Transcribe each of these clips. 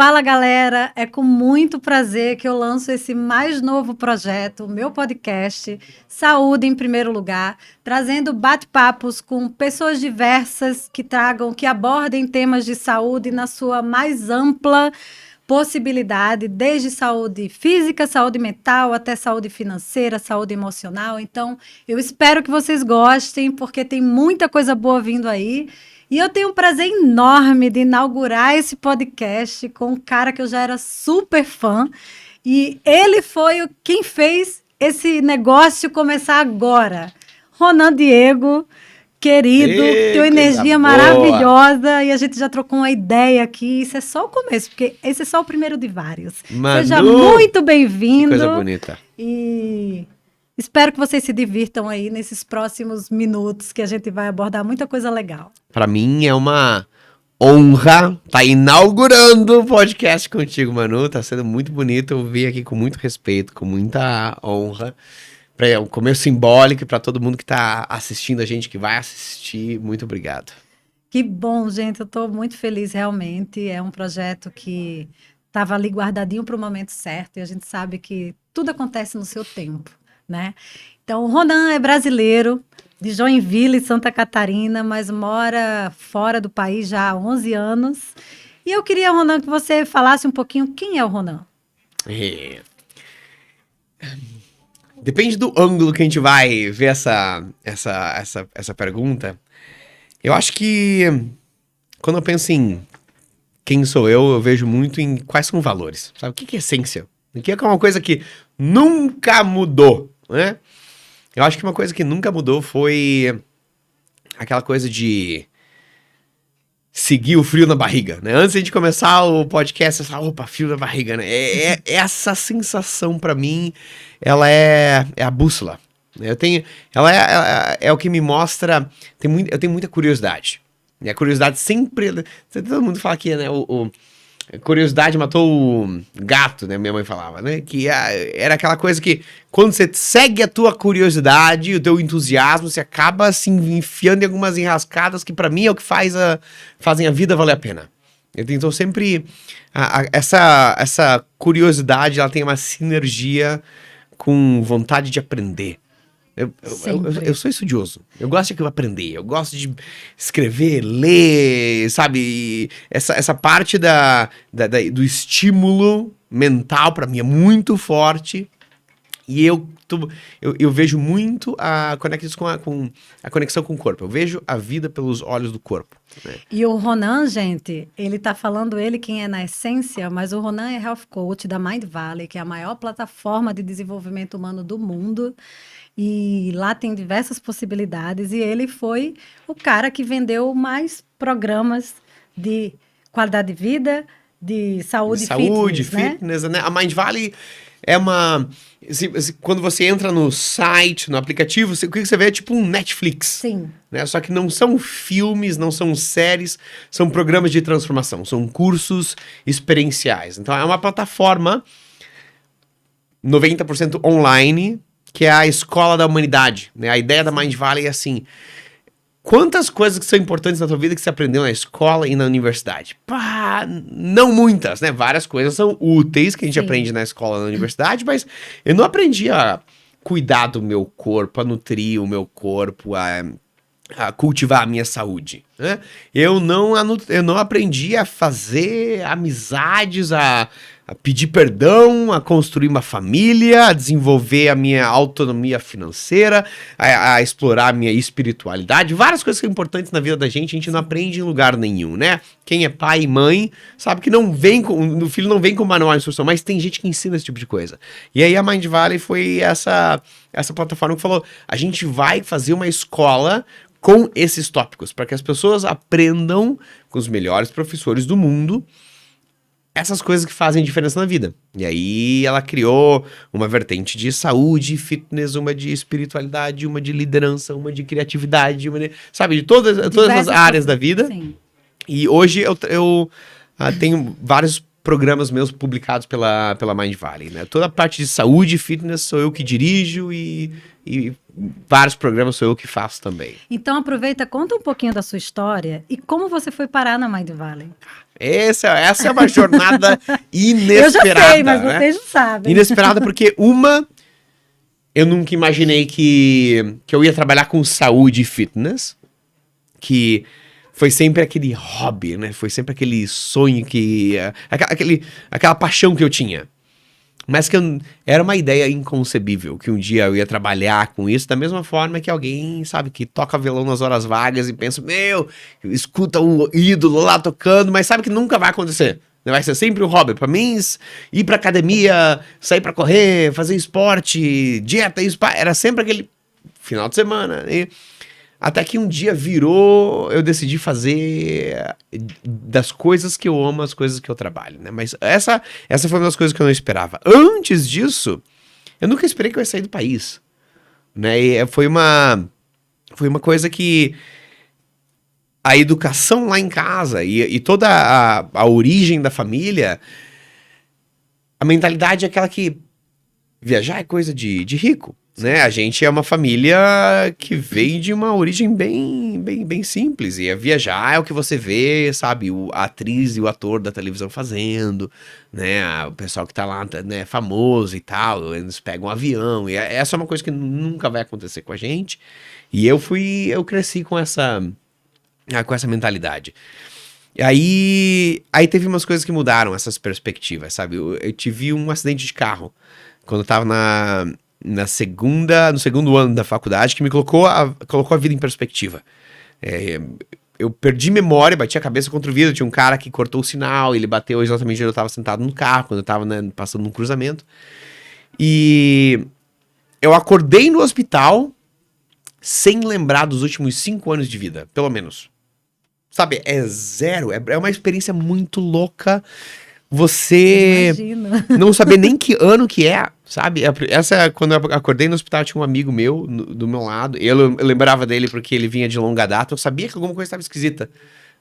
Fala, galera! É com muito prazer que eu lanço esse mais novo projeto, o meu podcast, Saúde em Primeiro Lugar, trazendo bate-papos com pessoas diversas que abordem temas de saúde na sua mais ampla possibilidade, desde saúde física, saúde mental, até saúde financeira, saúde emocional. Então, eu espero que vocês gostem, porque tem muita coisa boa vindo aí. E eu tenho um prazer enorme de inaugurar esse podcast com um cara que eu já era super fã. E ele foi quem fez esse negócio começar agora. Ronan Diego, querido, teu energia maravilhosa. E a gente já trocou uma ideia aqui. Isso é só o começo, porque esse é só o primeiro de vários. Manu, seja muito bem-vindo. Que coisa bonita. E espero que vocês se divirtam aí nesses próximos minutos, que a gente vai abordar muita coisa legal. Para mim é uma honra estar inaugurando o podcast contigo, Manu. Tá sendo muito bonito. Eu vim aqui com muito respeito, com muita honra. Um começo simbólico para todo mundo que está assistindo a gente, que vai assistir. Muito obrigado. Que bom, gente. Eu estou muito feliz, realmente. É um projeto que estava ali guardadinho para o momento certo. E a gente sabe que tudo acontece no seu tempo, né? Então, o Ronan é brasileiro, de Joinville, Santa Catarina, mas mora fora do país já há 11 anos. E eu queria, Ronan, que você falasse um pouquinho quem é o Ronan. Depende do ângulo que a gente vai ver essa pergunta. Eu acho que quando eu penso em quem sou eu vejo muito em quais são os valores. Sabe? O que é essência? O que é uma coisa que nunca mudou, né? Eu acho que uma coisa que nunca mudou foi aquela coisa de seguir o frio na barriga, né? Antes de começar o podcast, essa frio na barriga, né? Essa sensação pra mim, ela é a bússola. Ela é o que me mostra, eu tenho muita curiosidade. E a curiosidade sempre, todo mundo fala que, né, curiosidade matou o gato, né? Minha mãe falava, né? Que era aquela coisa que quando você segue a tua curiosidade, o teu entusiasmo, você acaba se enfiando em algumas enrascadas que pra mim é o que fazem a vida valer a pena. Então sempre essa curiosidade, ela tem uma sinergia com vontade de aprender. Eu sou estudioso, eu gosto de aprender, eu gosto de escrever, ler, sabe? Essa parte do estímulo mental pra mim é muito forte. E eu vejo muito a conexão com o corpo. Eu vejo a vida pelos olhos do corpo. Né? E o Ronan, gente, ele tá falando quem é na essência, mas o Ronan é Health Coach da Mind Valley, que é a maior plataforma de desenvolvimento humano do mundo. E lá tem diversas possibilidades. E ele foi o cara que vendeu mais programas de qualidade de vida, de saúde e fitness, né? A Mind Valley é uma... Quando você entra no site, no aplicativo, o que você vê é tipo um Netflix. Sim. Né? Só que não são filmes, não são séries, são programas de transformação, são cursos experienciais. Então é uma plataforma 90% online, que é a escola da humanidade. Né? A ideia da Mind Valley é assim... Quantas coisas que são importantes na tua vida que você aprendeu na escola e na universidade? Pá, não muitas, né? Várias coisas são úteis que a gente aprende na escola e na universidade, mas eu não aprendi a cuidar do meu corpo, a nutrir o meu corpo, a cultivar a minha saúde, né? Eu não aprendi a fazer amizades, a pedir perdão, a construir uma família, a desenvolver a minha autonomia financeira, a explorar a minha espiritualidade, várias coisas que são importantes na vida da gente, a gente não aprende em lugar nenhum, né? Quem é pai e mãe sabe que o filho não vem com manual de instrução, mas tem gente que ensina esse tipo de coisa. E aí a Mind Valley foi essa plataforma que falou, a gente vai fazer uma escola com esses tópicos, para que as pessoas aprendam com os melhores professores do mundo essas coisas que fazem diferença na vida. E aí ela criou uma vertente de saúde, fitness, uma de espiritualidade, uma de liderança, uma de criatividade, sabe, de todas as áreas da vida. Sim. E hoje eu tenho vários programas meus publicados pela Mind Valley, né? Toda a parte de saúde e fitness sou eu que dirijo e vários programas sou eu que faço também. Então aproveita, conta um pouquinho da sua história e como você foi parar na Mind Valley. Essa é uma jornada inesperada. Eu já sei, mas né? vocês não sabem. Inesperada porque eu nunca imaginei que eu ia trabalhar com saúde e fitness, que foi sempre aquele hobby, né? Foi sempre aquele sonho aquela paixão que eu tinha. Mas era uma ideia inconcebível, que um dia eu ia trabalhar com isso, da mesma forma que alguém, sabe, que toca violão nas horas vagas e pensa, escuta o ídolo lá tocando, mas sabe que nunca vai acontecer. Vai ser sempre um hobby. Pra mim, ir pra academia, sair pra correr, fazer esporte, dieta, era sempre aquele final de semana. Até que um dia eu decidi fazer das coisas que eu amo, as coisas que eu trabalho, né? Mas essa foi uma das coisas que eu não esperava. Antes disso, eu nunca esperei que eu ia sair do país, né? E foi uma coisa que a educação lá em casa e toda a origem da família, a mentalidade é aquela que viajar é coisa de rico. Né? A gente é uma família que vem de uma origem bem simples. E viajar é o que você vê, sabe? A atriz e o ator da televisão fazendo, né? O pessoal que tá lá, né, famoso e tal, eles pegam um avião. E essa é uma coisa que nunca vai acontecer com a gente. E eu cresci com essa mentalidade. E aí teve umas coisas que mudaram essas perspectivas, sabe? Eu tive um acidente de carro quando eu tava no segundo ano da faculdade, que me colocou a vida em perspectiva. Eu perdi memória, bati a cabeça contra o vidro, tinha um cara que cortou o sinal, ele bateu exatamente onde eu estava sentado no carro, quando eu estava, né, passando num cruzamento. E eu acordei no hospital sem lembrar dos últimos 5 anos de vida, pelo menos. Sabe, é zero, é uma experiência muito louca. Imagina. Não saber nem que ano que é, sabe? Quando eu acordei no hospital, tinha um amigo meu do meu lado. Eu lembrava dele porque ele vinha de longa data. Eu sabia que alguma coisa estava esquisita,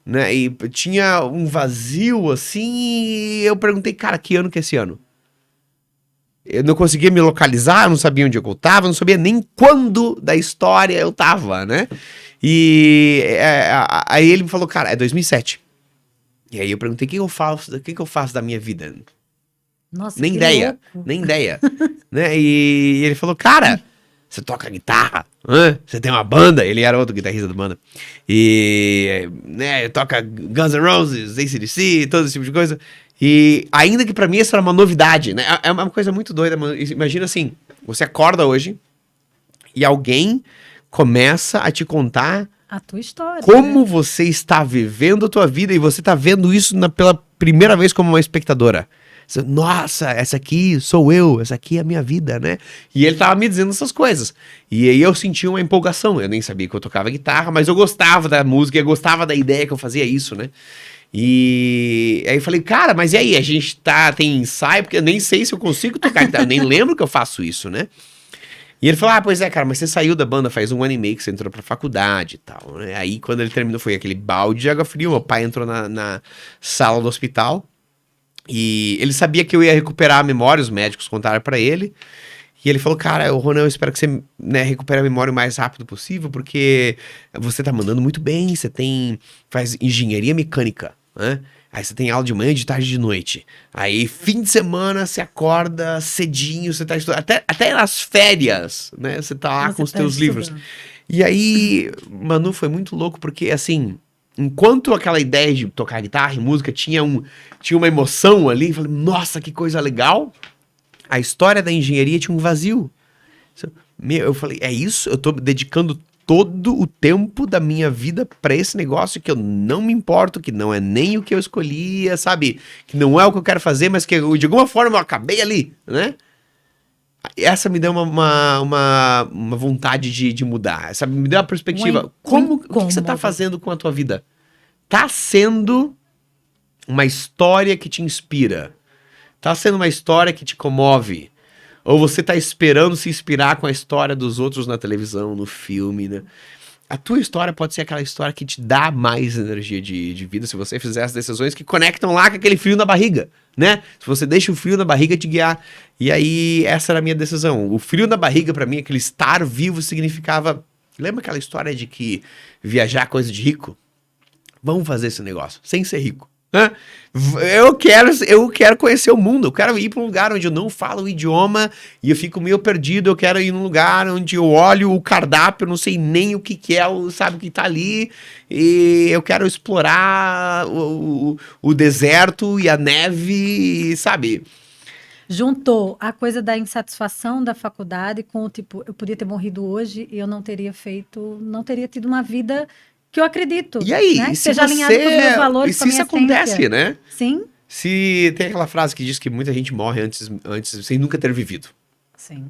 né? E tinha um vazio assim. E eu perguntei, cara, que ano que é esse ano? Eu não conseguia me localizar, eu não sabia onde eu tava, não sabia nem quando da história eu tava, né? E aí ele me falou, cara, é 2007. E aí eu perguntei, o que eu faço da minha vida? Nossa, Nem que ideia, louco. nem ideia. Né? E ele falou, cara, você toca guitarra, você tem uma banda, ele era outro guitarrista da banda, e né, toca Guns N' Roses, AC/DC, todo esse tipo de coisa. E ainda que pra mim isso era uma novidade, né? É uma coisa muito doida, mano. Imagina assim, você acorda hoje e alguém começa a te contar A tua história. como né? você está vivendo a tua vida e você está vendo isso pela primeira vez como uma espectadora. Você, nossa, essa aqui sou eu, essa aqui é a minha vida, né? E ele tava me dizendo essas coisas. E aí eu senti uma empolgação. Eu nem sabia que eu tocava guitarra, mas eu gostava da música, eu gostava da ideia que eu fazia isso, né? E aí eu falei, cara, mas e aí? A gente tem ensaio, porque eu nem sei se eu consigo tocar guitarra, eu nem lembro que eu faço isso, né? E ele falou, pois é, cara, mas você saiu da banda faz 1 ano e meio que você entrou pra faculdade e tal, né? Aí quando ele terminou foi aquele balde de água fria, meu pai entrou na sala do hospital e ele sabia que eu ia recuperar a memória, os médicos contaram pra ele. E ele falou, cara, Ronan, eu espero que você, né, recupere a memória o mais rápido possível, porque você tá mandando muito bem, você faz engenharia mecânica, né? Aí você tem aula de manhã, de tarde e de noite. Aí, fim de semana, você acorda cedinho, você tá estudando. Até nas férias, né? Você tá lá com os teus livros. E aí, Manu, foi muito louco, porque, assim, enquanto aquela ideia de tocar guitarra e música tinha uma emoção ali, eu falei, nossa, que coisa legal. A história da engenharia tinha um vazio. Eu falei, é isso? Eu tô dedicando todo o tempo da minha vida pra esse negócio que eu não me importo, que não é nem o que eu escolhia, sabe? Que não é o que eu quero fazer, mas que de alguma forma eu acabei ali, né? Essa me deu uma vontade de mudar, sabe? Me deu uma perspectiva. O que você tá fazendo com a tua vida? Tá sendo uma história que te inspira? Tá sendo uma história que te comove? Ou você tá esperando se inspirar com a história dos outros na televisão, no filme, né? A tua história pode ser aquela história que te dá mais energia de vida se você fizer as decisões que conectam lá com aquele frio na barriga, né? Se você deixa o frio na barriga te guiar. E aí, essa era a minha decisão. O frio na barriga, pra mim, aquele estar vivo significava... Lembra aquela história de que viajar é coisa de rico? Vamos fazer esse negócio, sem ser rico. Né? Eu quero conhecer o mundo, eu quero ir para um lugar onde eu não falo o idioma e eu fico meio perdido, eu quero ir num lugar onde eu olho o cardápio, eu não sei nem o que é, sabe o que tá ali, e eu quero explorar o deserto e a neve, sabe? Juntou a coisa da insatisfação da faculdade com o tipo, eu podia ter morrido hoje e eu não teria tido uma vida que eu acredito. E aí, né? e se Seja alinhado com os meus valores, e com se a isso minha acontece, essência. né? Sim, Se tem aquela frase que diz que muita gente morre antes sem nunca ter vivido. sim.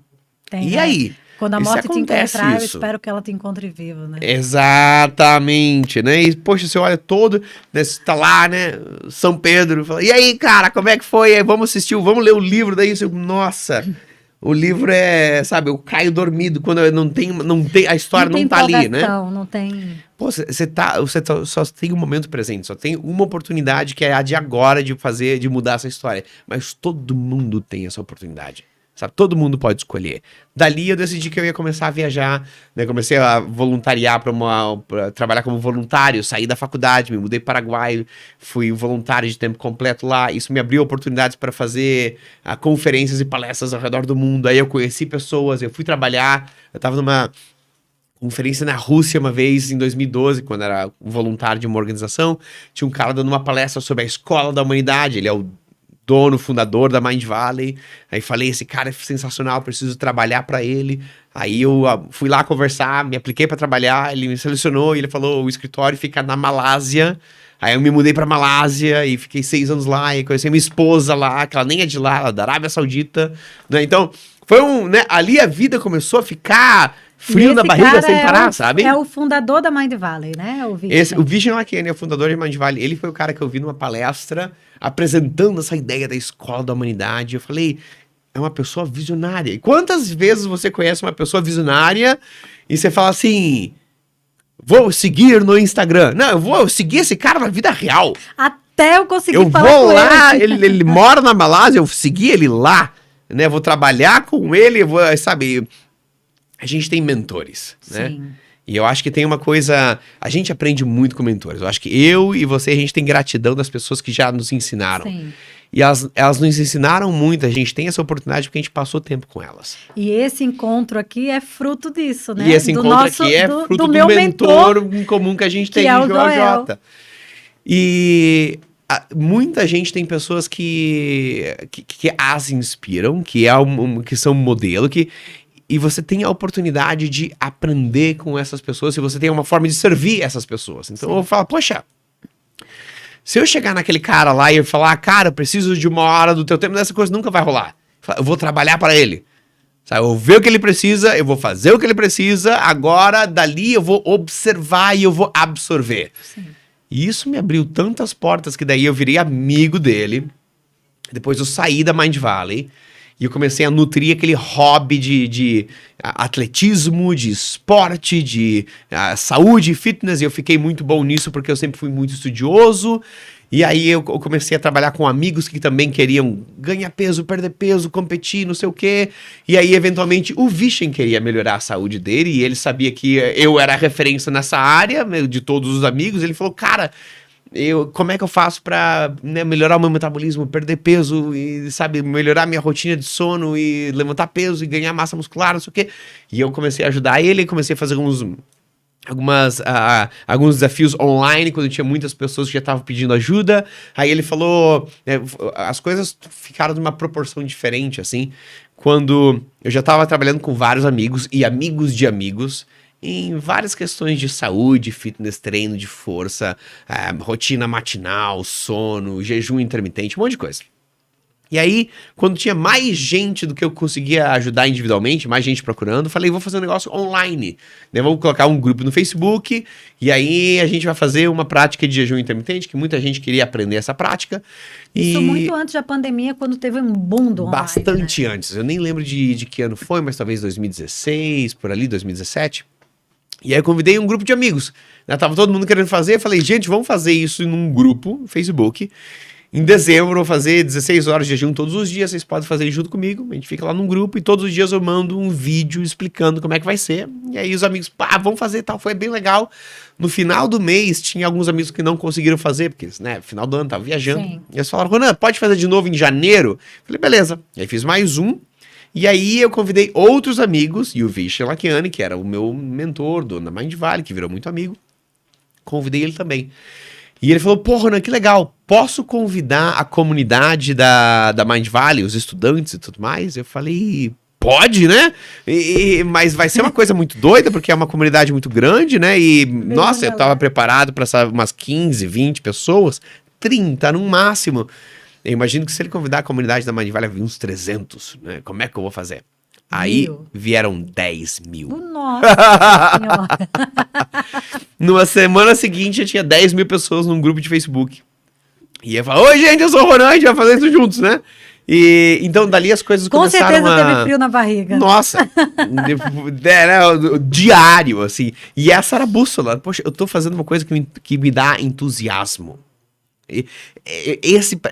Tem, E né? aí? Quando a E se morte te acontece encontrar, eu isso? espero que ela te encontre vivo, né? Exatamente, né? E, poxa, você olha todo, né? Você tá lá, né? São Pedro, fala, e aí, cara, como é que foi? Aí, vamos assistir, vamos ler o livro daí. Você, nossa, o livro é, sabe, eu caio dormido quando eu não tem, a história não tá ali, né? Não tem... Pô, você só tem um momento presente, só tem uma oportunidade que é a de agora de mudar essa história. Mas todo mundo tem essa oportunidade, sabe? Todo mundo pode escolher. Dali eu decidi que eu ia começar a viajar, né? Comecei a voluntariar pra trabalhar como voluntário, saí da faculdade, me mudei para o Paraguai, fui voluntário de tempo completo lá. Isso me abriu oportunidades para fazer conferências e palestras ao redor do mundo. Aí eu conheci pessoas, eu fui trabalhar, eu tava numa conferência na Rússia uma vez, em 2012, quando era voluntário de uma organização. Tinha um cara dando uma palestra sobre a escola da humanidade. Ele é o dono, fundador da Mind Valley. Aí falei, esse cara é sensacional, preciso trabalhar para ele. Aí eu fui lá conversar, me apliquei para trabalhar, ele me selecionou e ele falou, o escritório fica na Malásia. Aí eu me mudei pra Malásia e fiquei 6 anos lá e conheci minha esposa lá, que ela nem é de lá, ela é da Arábia Saudita, né? Então, foi né? Ali a vida começou a ficar frio na barriga sem parar, sabe? É o fundador da Mind Valley, né? O Vishen Lakhiani é o fundador de Mind Valley. Ele foi o cara que eu vi numa palestra apresentando essa ideia da escola da humanidade. Eu falei, é uma pessoa visionária. E quantas vezes você conhece uma pessoa visionária e você fala assim, vou seguir no Instagram. Não, eu vou seguir esse cara na vida real. Até eu conseguir eu falar vou com lá, ele. ele mora na Malásia, eu segui ele lá, né? Vou trabalhar com ele, sabe... A gente tem mentores, né? Sim. E eu acho que tem uma coisa... A gente aprende muito com mentores. Eu acho que eu e você, a gente tem gratidão das pessoas que já nos ensinaram. Sim. E elas nos ensinaram muito. A gente tem essa oportunidade porque a gente passou tempo com elas. E esse encontro aqui é fruto disso, né? E esse encontro aqui é fruto do meu mentor em comum que a gente tem, é o Joel Joel. J. E muita gente tem pessoas que as inspiram, que são modelo, e você tem a oportunidade de aprender com essas pessoas e você tem uma forma de servir essas pessoas. Então eu falo, poxa, se eu chegar naquele cara lá e eu falar, cara, eu preciso de 1 hora do teu tempo, essa coisa nunca vai rolar. Eu vou trabalhar para ele. Sabe? Eu vou ver o que ele precisa, eu vou fazer o que ele precisa, agora dali eu vou observar e eu vou absorver. Sim. E isso me abriu tantas portas que daí eu virei amigo dele. Depois eu saí da Mind Valley e eu comecei a nutrir aquele hobby de atletismo, de esporte, de saúde e fitness. E eu fiquei muito bom nisso porque eu sempre fui muito estudioso. E aí eu comecei a trabalhar com amigos que também queriam ganhar peso, perder peso, competir, não sei o quê. E aí, eventualmente, o Vishen queria melhorar a saúde dele e ele sabia que eu era a referência nessa área, de todos os amigos. Ele falou, cara, como é que eu faço pra melhorar o meu metabolismo, perder peso e, sabe, melhorar minha rotina de sono e levantar peso e ganhar massa muscular, não sei o quê. E eu comecei a ajudar ele, comecei a fazer alguns desafios online, quando tinha muitas pessoas que já estavam pedindo ajuda. Aí ele falou, as coisas ficaram de uma proporção diferente, assim, quando eu já estava trabalhando com vários amigos e amigos de amigos, em várias questões de saúde, fitness, treino de força, rotina matinal, sono, jejum intermitente, um monte de coisa. E aí, quando tinha mais gente do que eu conseguia ajudar individualmente, mais gente procurando, falei, vou fazer um negócio online, né? Vamos colocar um grupo no Facebook, e aí a gente vai fazer uma prática de jejum intermitente, que muita gente queria aprender essa prática. Isso muito antes da pandemia, quando teve um boom do online. Bastante, né? antes. Eu nem lembro de que ano foi, mas talvez 2016, por ali, 2017. E aí eu convidei um grupo de amigos, né? Tava todo mundo querendo fazer, eu falei, gente, vamos fazer isso num grupo no Facebook. Em dezembro eu vou fazer 16 horas de jejum todos os dias, vocês podem fazer junto comigo, a gente fica lá num grupo e todos os dias eu mando um vídeo explicando como é que vai ser. E aí os amigos, vamos fazer tal, foi bem legal. No final do mês tinha alguns amigos que não conseguiram fazer, porque, né, final do ano estavam viajando. Sim. E eles falaram, Ronan, pode fazer de novo em janeiro? Eu falei, beleza. E aí fiz mais um. E aí eu convidei outros amigos, e o Vishen Lakhiani, que era o meu mentor da Mind Valley, que virou muito amigo, convidei ele também. E ele falou, pô, Ronan, que legal, posso convidar a comunidade da Mind Valley, os estudantes e tudo mais? Eu falei, pode, né? Mas vai ser uma coisa muito doida, porque é uma comunidade muito grande, né? E, nossa, eu tava preparado para umas 15, 20 pessoas, 30 no máximo. Eu imagino que se ele convidar a comunidade da Mind Valley, vai vir uns 300, né? Como é que eu vou fazer? Aí vieram 10 mil. Nossa Senhora! Numa semana seguinte, eu tinha 10 mil pessoas num grupo de Facebook. E eu falava, oi gente, eu sou o Ronan, a gente vai fazer isso juntos, né? E então dali as coisas começaram a... Com certeza teve frio na barriga. Nossa! Era diário, assim. E essa era a bússola. Poxa, eu tô fazendo uma coisa que me dá entusiasmo.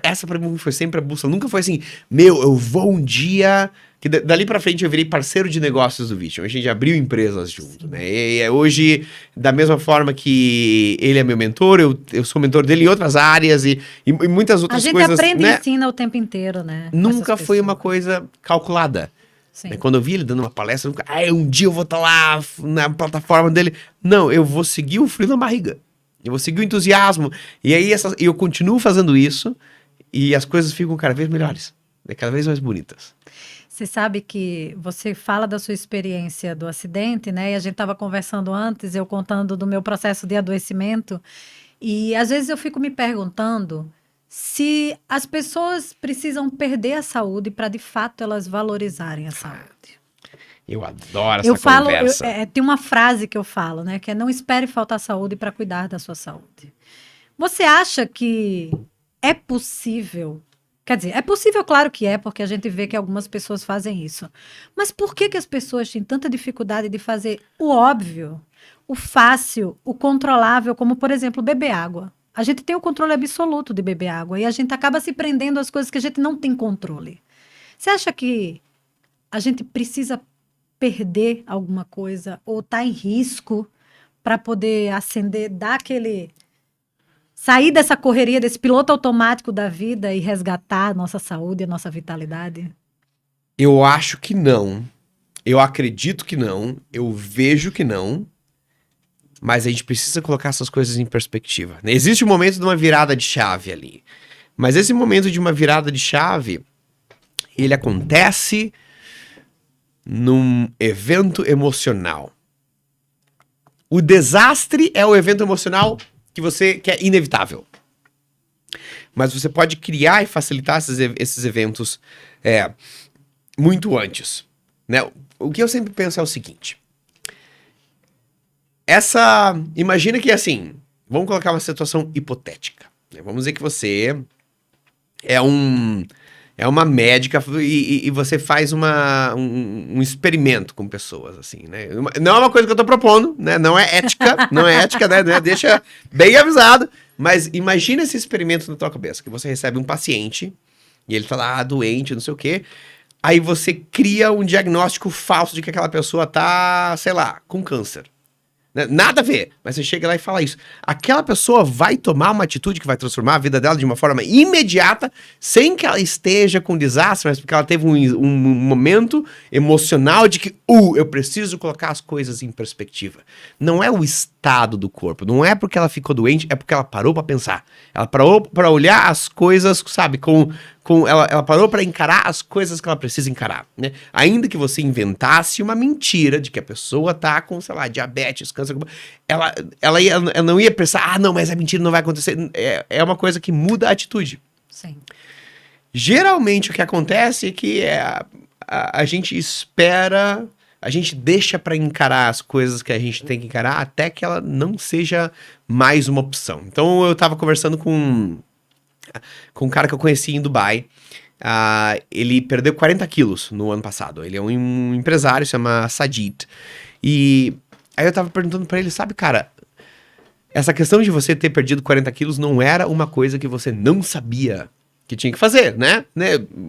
Essa pra mim foi sempre a bússola. Nunca foi assim, eu vou um dia... Que dali pra frente eu virei parceiro de negócios do Vishen. A gente abriu empresas junto, né? E hoje, da mesma forma que ele é meu mentor, eu sou mentor dele em outras áreas e muitas outras coisas. A gente aprende e ensina o tempo inteiro, né? Nunca foi uma coisa calculada. Né? Quando eu vi ele dando uma palestra, um dia eu vou estar lá na plataforma dele. Não, eu vou seguir o frio na barriga. Eu vou seguir o entusiasmo. E aí eu continuo fazendo isso e as coisas ficam cada vez melhores, né? Cada vez mais bonitas. Você sabe que você fala da sua experiência do acidente, né? E a gente estava conversando antes, eu contando do meu processo de adoecimento. E às vezes eu fico me perguntando se as pessoas precisam perder a saúde para de fato elas valorizarem a saúde. Eu adoro essa conversa. Tem uma frase que eu falo, né? Que é não espere faltar saúde para cuidar da sua saúde. Você acha que é possível... Quer dizer, é possível, claro que é, porque a gente vê que algumas pessoas fazem isso. Mas por que as pessoas têm tanta dificuldade de fazer o óbvio, o fácil, o controlável, como, por exemplo, beber água? A gente tem o controle absoluto de beber água e a gente acaba se prendendo às coisas que a gente não tem controle. Você acha que a gente precisa perder alguma coisa ou tá em risco para poder acender, dar aquele... Sair dessa correria, desse piloto automático da vida e resgatar a nossa saúde, a nossa vitalidade? Eu acho que não. Eu acredito que não. Eu vejo que não. Mas a gente precisa colocar essas coisas em perspectiva. Existe um momento de uma virada de chave ali. Mas esse momento de uma virada de chave, ele acontece num evento emocional. O desastre é o evento emocional que é inevitável. Mas você pode criar e facilitar esses eventos muito antes. Né? O que eu sempre penso é o seguinte. Imagina que assim, vamos colocar uma situação hipotética. Né? Vamos dizer que você é uma médica e você faz um experimento com pessoas, assim, né? Não é uma coisa que eu tô propondo, né? Não é ética, né? Deixa bem avisado. Mas imagina esse experimento na tua cabeça, que você recebe um paciente e ele tá lá doente, não sei o quê. Aí você cria um diagnóstico falso de que aquela pessoa tá, sei lá, com câncer. Nada a ver, mas você chega lá e fala isso. Aquela pessoa vai tomar uma atitude que vai transformar a vida dela de uma forma imediata, sem que ela esteja com desastre, mas porque ela teve um momento emocional de que, eu preciso colocar as coisas em perspectiva. Não é o estado do corpo, não é porque ela ficou doente, é porque ela parou pra pensar. Ela parou pra olhar as coisas, sabe, ela parou pra encarar as coisas que ela precisa encarar, né? Ainda que você inventasse uma mentira de que a pessoa tá com, sei lá, diabetes, câncer, ela não ia pensar, não, mas a mentira não vai acontecer. É uma coisa que muda a atitude. Sim. Geralmente o que acontece é que a gente espera, a gente deixa pra encarar as coisas que a gente tem que encarar até que ela não seja mais uma opção. Então eu tava conversando com um cara que eu conheci em Dubai. Ele perdeu 40 quilos no ano passado. Ele é um empresário, se chama Sajid. E aí eu tava perguntando pra ele, sabe, cara, essa questão de você ter perdido 40 quilos não era uma coisa que você não sabia que tinha que fazer, né?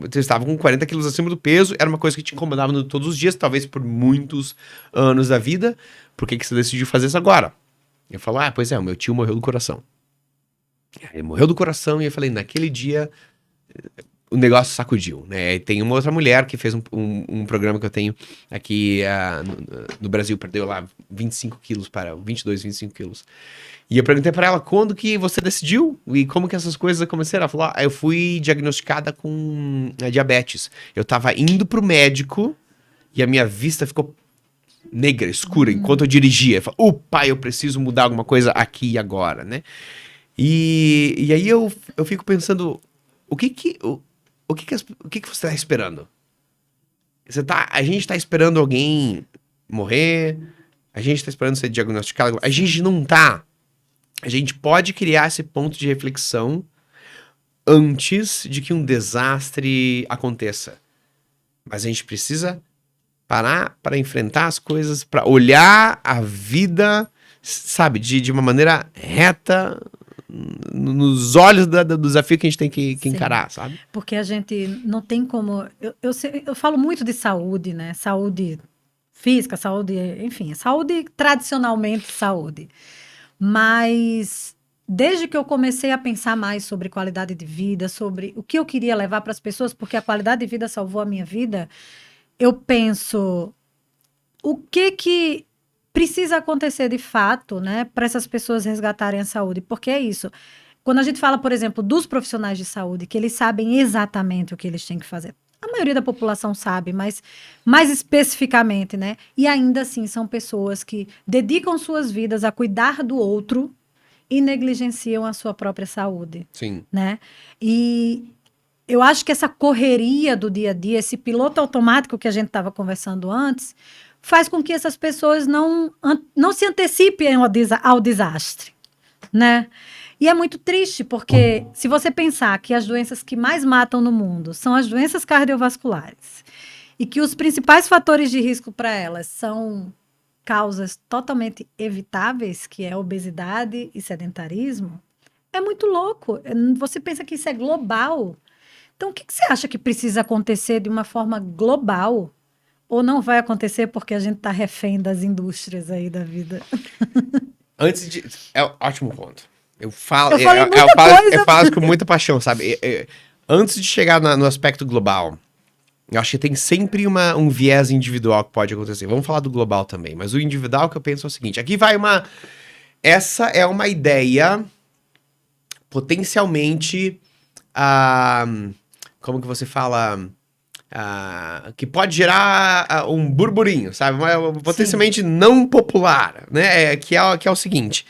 Você estava com 40 quilos acima do peso, era uma coisa que te incomodava todos os dias, talvez por muitos anos da vida. Por que você decidiu fazer isso agora? Eu falo, pois é, o meu tio morreu do coração. Ele morreu do coração e eu falei, naquele dia o negócio sacudiu, né? E tem uma outra mulher que fez um programa que eu tenho aqui no Brasil, perdeu lá 25 quilos para 22, 25 quilos. E eu perguntei pra ela, quando que você decidiu? E como que essas coisas aconteceram? Ela falou, eu fui diagnosticada com diabetes. Eu tava indo pro médico e a minha vista ficou negra, escura, enquanto eu dirigia. Eu falei, opa, eu preciso mudar alguma coisa aqui e agora, né? E aí eu fico pensando, o que você tá esperando? A gente tá esperando alguém morrer, a gente tá esperando ser diagnosticado, a gente não tá. A gente pode criar esse ponto de reflexão antes de que um desastre aconteça. Mas a gente precisa parar para enfrentar as coisas, para olhar a vida, sabe, de uma maneira reta, nos olhos do desafio que a gente tem que encarar, sabe? Porque a gente não tem como... Eu falo muito de saúde, né? Saúde física, saúde... Enfim, saúde tradicionalmente saúde. Mas desde que eu comecei a pensar mais sobre qualidade de vida, sobre o que eu queria levar para as pessoas, porque a qualidade de vida salvou a minha vida, eu penso o que precisa acontecer de fato, né, para essas pessoas resgatarem a saúde. Porque é isso. Quando a gente fala, por exemplo, dos profissionais de saúde, que eles sabem exatamente o que eles têm que fazer. A maioria da população sabe, mas mais especificamente, né? E ainda assim são pessoas que dedicam suas vidas a cuidar do outro e negligenciam a sua própria saúde. Sim. Né? E eu acho que essa correria do dia a dia, esse piloto automático que a gente estava conversando antes, faz com que essas pessoas não se antecipem ao desastre, né? E é muito triste, porque se você pensar que as doenças que mais matam no mundo são as doenças cardiovasculares e que os principais fatores de risco para elas são causas totalmente evitáveis, que é obesidade e sedentarismo, é muito louco. Você pensa que isso é global. Então, o que você acha que precisa acontecer de uma forma global? Ou não vai acontecer porque a gente está refém das indústrias aí da vida? É um ótimo ponto. Eu falo isso com muita paixão, sabe? Antes de chegar no aspecto global, eu acho que tem sempre um viés individual que pode acontecer. Vamos falar do global também, mas o individual que eu penso é o seguinte: aqui vai essa é uma ideia potencialmente, como que você fala, que pode gerar um burburinho, sabe? Potencialmente não popular, né? Que é o seguinte.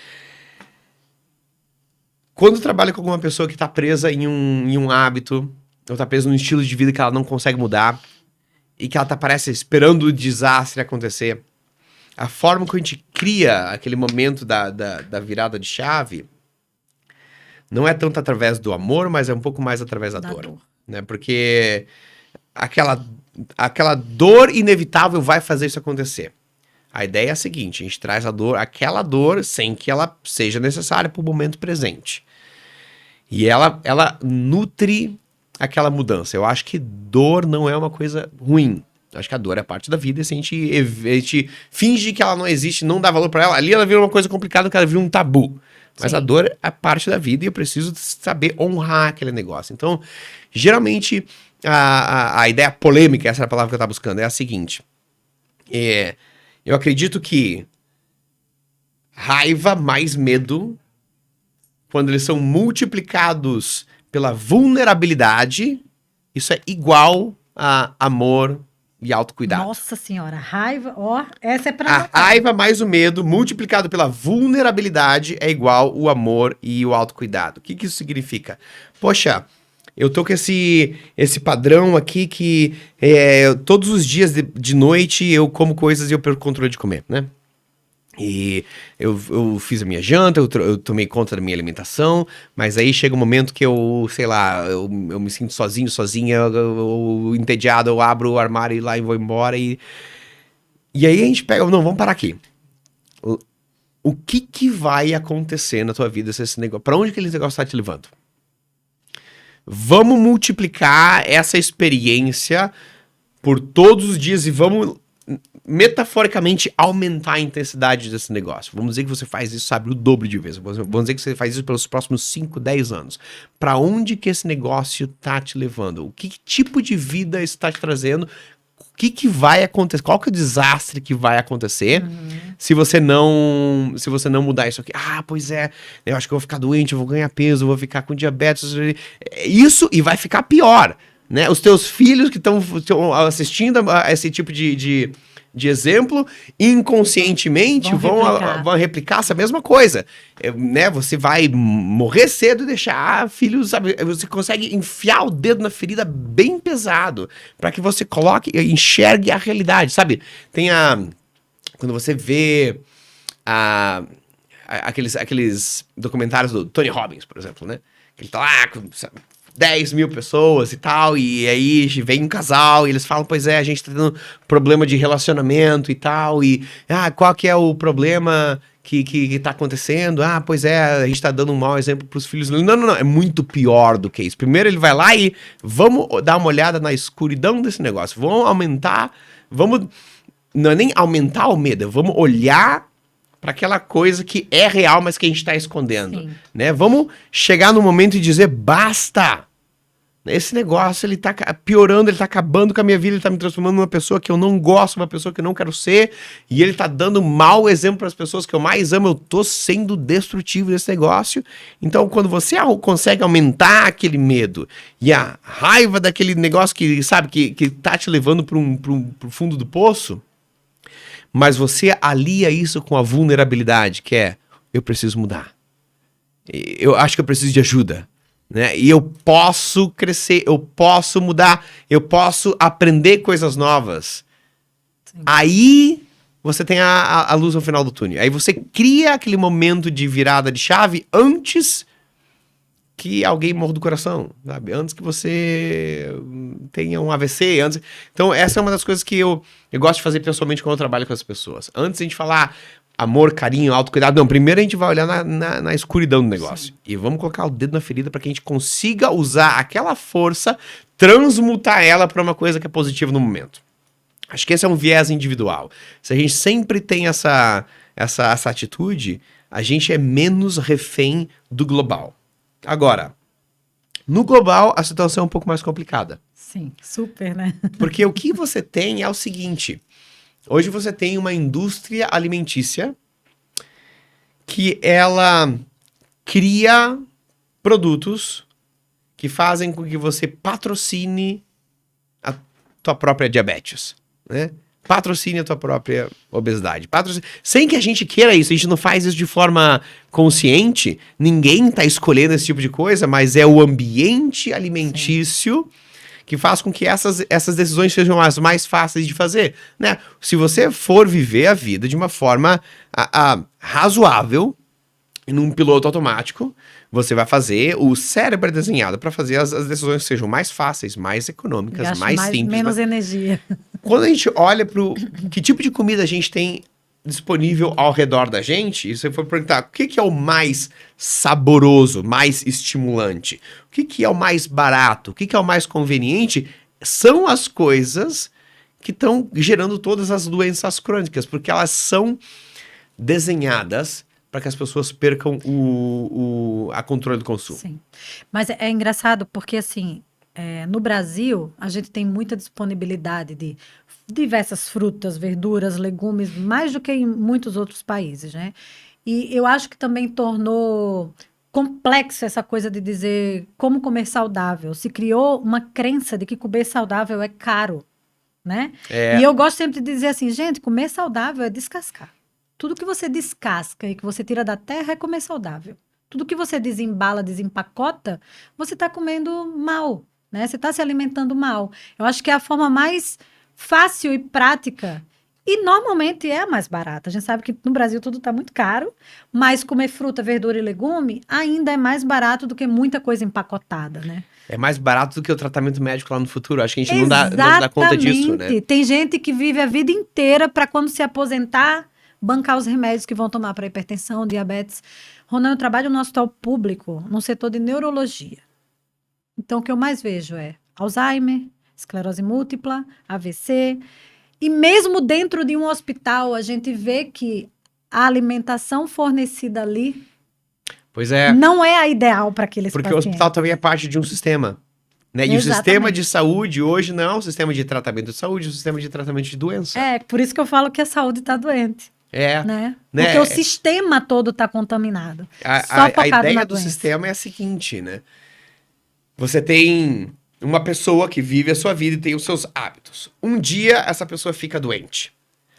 Quando trabalha com alguma pessoa que está presa em um hábito, ou está presa num estilo de vida que ela não consegue mudar, e que ela parece, esperando o desastre acontecer, a forma que a gente cria aquele momento da virada de chave não é tanto através do amor, mas é um pouco mais através da dor. Né? Porque aquela dor inevitável vai fazer isso acontecer. A ideia é a seguinte: a gente traz aquela dor sem que ela seja necessária para o momento presente. E ela nutre aquela mudança. Eu acho que dor não é uma coisa ruim. Eu acho que a dor é parte da vida. E se a gente finge que ela não existe, não dá valor para ela, ali ela vira uma coisa complicada, que ela vira um tabu. Mas a dor é parte da vida e eu preciso saber honrar aquele negócio. Então, geralmente, a ideia polêmica, essa é a palavra que eu estava buscando, é a seguinte. Eu acredito que raiva mais medo, quando eles são multiplicados pela vulnerabilidade, isso é igual a amor e autocuidado. Nossa senhora, raiva, essa é pra... A raiva mais o medo, multiplicado pela vulnerabilidade, é igual o amor e o autocuidado. O que isso significa? Poxa, eu tô com esse padrão aqui que todos os dias de noite eu como coisas e eu perco o controle de comer, né? E eu fiz a minha janta, eu tomei conta da minha alimentação, mas aí chega um momento que eu me sinto sozinha, eu entediado, eu abro o armário e lá e vou embora. E aí a gente pega, não, vamos parar aqui. o que vai acontecer na tua vida se esse negócio... Pra onde que esse negócio tá te levando? Vamos multiplicar essa experiência por todos os dias e vamos, metaforicamente, aumentar a intensidade desse negócio. Vamos dizer que você faz isso, sabe, o dobro de vezes. Vamos dizer que você faz isso pelos próximos 5, 10 anos. Para onde que esse negócio tá te levando? O que tipo de vida está te trazendo? O que vai acontecer? Qual que é o desastre que vai acontecer se você não mudar isso aqui? Ah, pois é, eu acho que eu vou ficar doente, eu vou ganhar peso, eu vou ficar com diabetes. Isso, e vai ficar pior, né? Os teus filhos que estão assistindo a esse tipo de exemplo, inconscientemente vão replicar essa mesma coisa. Né? Você vai morrer cedo e deixar filhos, sabe? Você consegue enfiar o dedo na ferida bem pesado para que você enxergue a realidade, sabe? Quando você vê aqueles documentários do Tony Robbins, por exemplo, né? Ele tá lá com 10 mil pessoas e tal, e aí vem um casal e eles falam, pois é, a gente tá tendo problema de relacionamento e tal, e qual que é o problema que tá acontecendo? Ah, pois é, a gente tá dando um mau exemplo pros filhos. Não, é muito pior do que isso. Primeiro ele vai lá e vamos dar uma olhada na escuridão desse negócio, não é nem aumentar o medo, vamos olhar para aquela coisa que é real, mas que a gente tá escondendo, né? Vamos chegar no momento e dizer, basta! Esse negócio, ele tá piorando, ele tá acabando com a minha vida, ele tá me transformando numa pessoa que eu não gosto, uma pessoa que eu não quero ser, e ele tá dando mau exemplo para as pessoas que eu mais amo, eu tô sendo destrutivo desse negócio. Então, quando você consegue aumentar aquele medo e a raiva daquele negócio que, sabe, que tá te levando pro fundo do poço, mas você alia isso com a vulnerabilidade, que é, eu preciso mudar. Eu acho que eu preciso de ajuda. Né? E eu posso crescer, eu posso mudar, eu posso aprender coisas novas. Sim. Aí você tem a luz no final do túnel. Aí você cria aquele momento de virada de chave antes que alguém morra do coração, sabe? Antes que você tenha um AVC. Então essa é uma das coisas que eu gosto de fazer pessoalmente quando eu trabalho com as pessoas. Antes de a gente falar amor, carinho, autocuidado. Não, primeiro a gente vai olhar na escuridão do negócio. Sim. E vamos colocar o dedo na ferida para que a gente consiga usar aquela força, transmutar ela para uma coisa que é positiva no momento. Acho que esse é um viés individual. Se a gente sempre tem essa atitude, a gente é menos refém do global. Agora, no global, a situação é um pouco mais complicada. Sim, super, né? Porque o que você tem é o seguinte... Hoje você tem uma indústria alimentícia que ela cria produtos que fazem com que você patrocine a tua própria diabetes, né? Patrocine a tua própria obesidade. Sem que a gente queira isso, a gente não faz isso de forma consciente, ninguém tá escolhendo esse tipo de coisa, mas é o ambiente alimentício... Sim. Que faz com que essas decisões sejam as mais fáceis de fazer, né? Se você for viver a vida de uma forma razoável, num piloto automático, você vai fazer o cérebro desenhado para fazer as decisões que sejam mais fáceis, mais econômicas, mais simples. Menos energia. Quando a gente olha para que tipo de comida a gente tem disponível ao redor da gente, e você for perguntar o que é o mais saboroso, mais estimulante, o que é o mais barato, o que é o mais conveniente, são as coisas que estão gerando todas as doenças crônicas, porque elas são desenhadas para que as pessoas percam a controle do consumo. Sim, mas é engraçado porque assim, no Brasil a gente tem muita disponibilidade de diversas frutas, verduras, legumes, mais do que em muitos outros países, né? E eu acho que também tornou complexo essa coisa de dizer como comer saudável. Se criou uma crença de que comer saudável é caro, né? E eu gosto sempre de dizer assim, gente, comer saudável é descascar. Tudo que você descasca e que você tira da terra é comer saudável. Tudo que você desembala, desempacota, você está comendo mal, né? Você está se alimentando mal. Eu acho que é a forma mais fácil e prática, e normalmente é a mais barata. A gente sabe que no Brasil tudo está muito caro, mas comer fruta, verdura e legume ainda é mais barato do que muita coisa empacotada, né? É mais barato do que o tratamento médico lá no futuro. Acho que a gente não dá conta disso, né? Tem gente que vive a vida inteira para quando se aposentar, bancar os remédios que vão tomar para hipertensão, diabetes. Ronan, eu trabalho no hospital público, no setor de neurologia. Então, o que eu mais vejo é Alzheimer, esclerose múltipla, AVC. E mesmo dentro de um hospital, a gente vê que a alimentação fornecida ali Pois é, não é a ideal para aqueles porque o pacientes. hospital também é parte de um sistema. Né? E o Exatamente. sistema de saúde hoje não é um sistema de tratamento de saúde, é um sistema de tratamento de doença. É, por isso que eu falo que a saúde está doente. É. Né? Né? Porque o sistema todo está contaminado. Só A focado ideia na do doença. sistema é a seguinte, né? Você tem uma pessoa que vive a sua vida e tem os seus hábitos. Um dia, essa pessoa fica doente.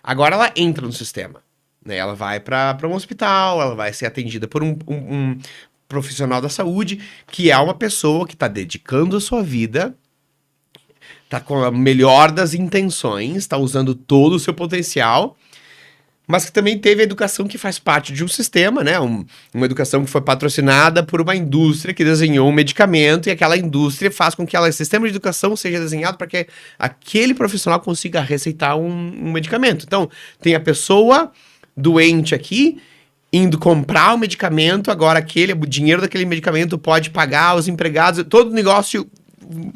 Agora ela entra no sistema. Né? Ela vai para um hospital, ela vai ser atendida por um profissional da saúde, que é uma pessoa que está dedicando a sua vida, está com a melhor das intenções, está usando todo o seu potencial, mas que também teve a educação que faz parte de um sistema, né? Uma educação que foi patrocinada por uma indústria que desenhou um medicamento e aquela indústria faz com que o sistema de educação seja desenhado para que aquele profissional consiga receitar um medicamento. Então, tem a pessoa doente aqui, indo comprar o medicamento, agora o dinheiro daquele medicamento pode pagar os empregados, todo o negócio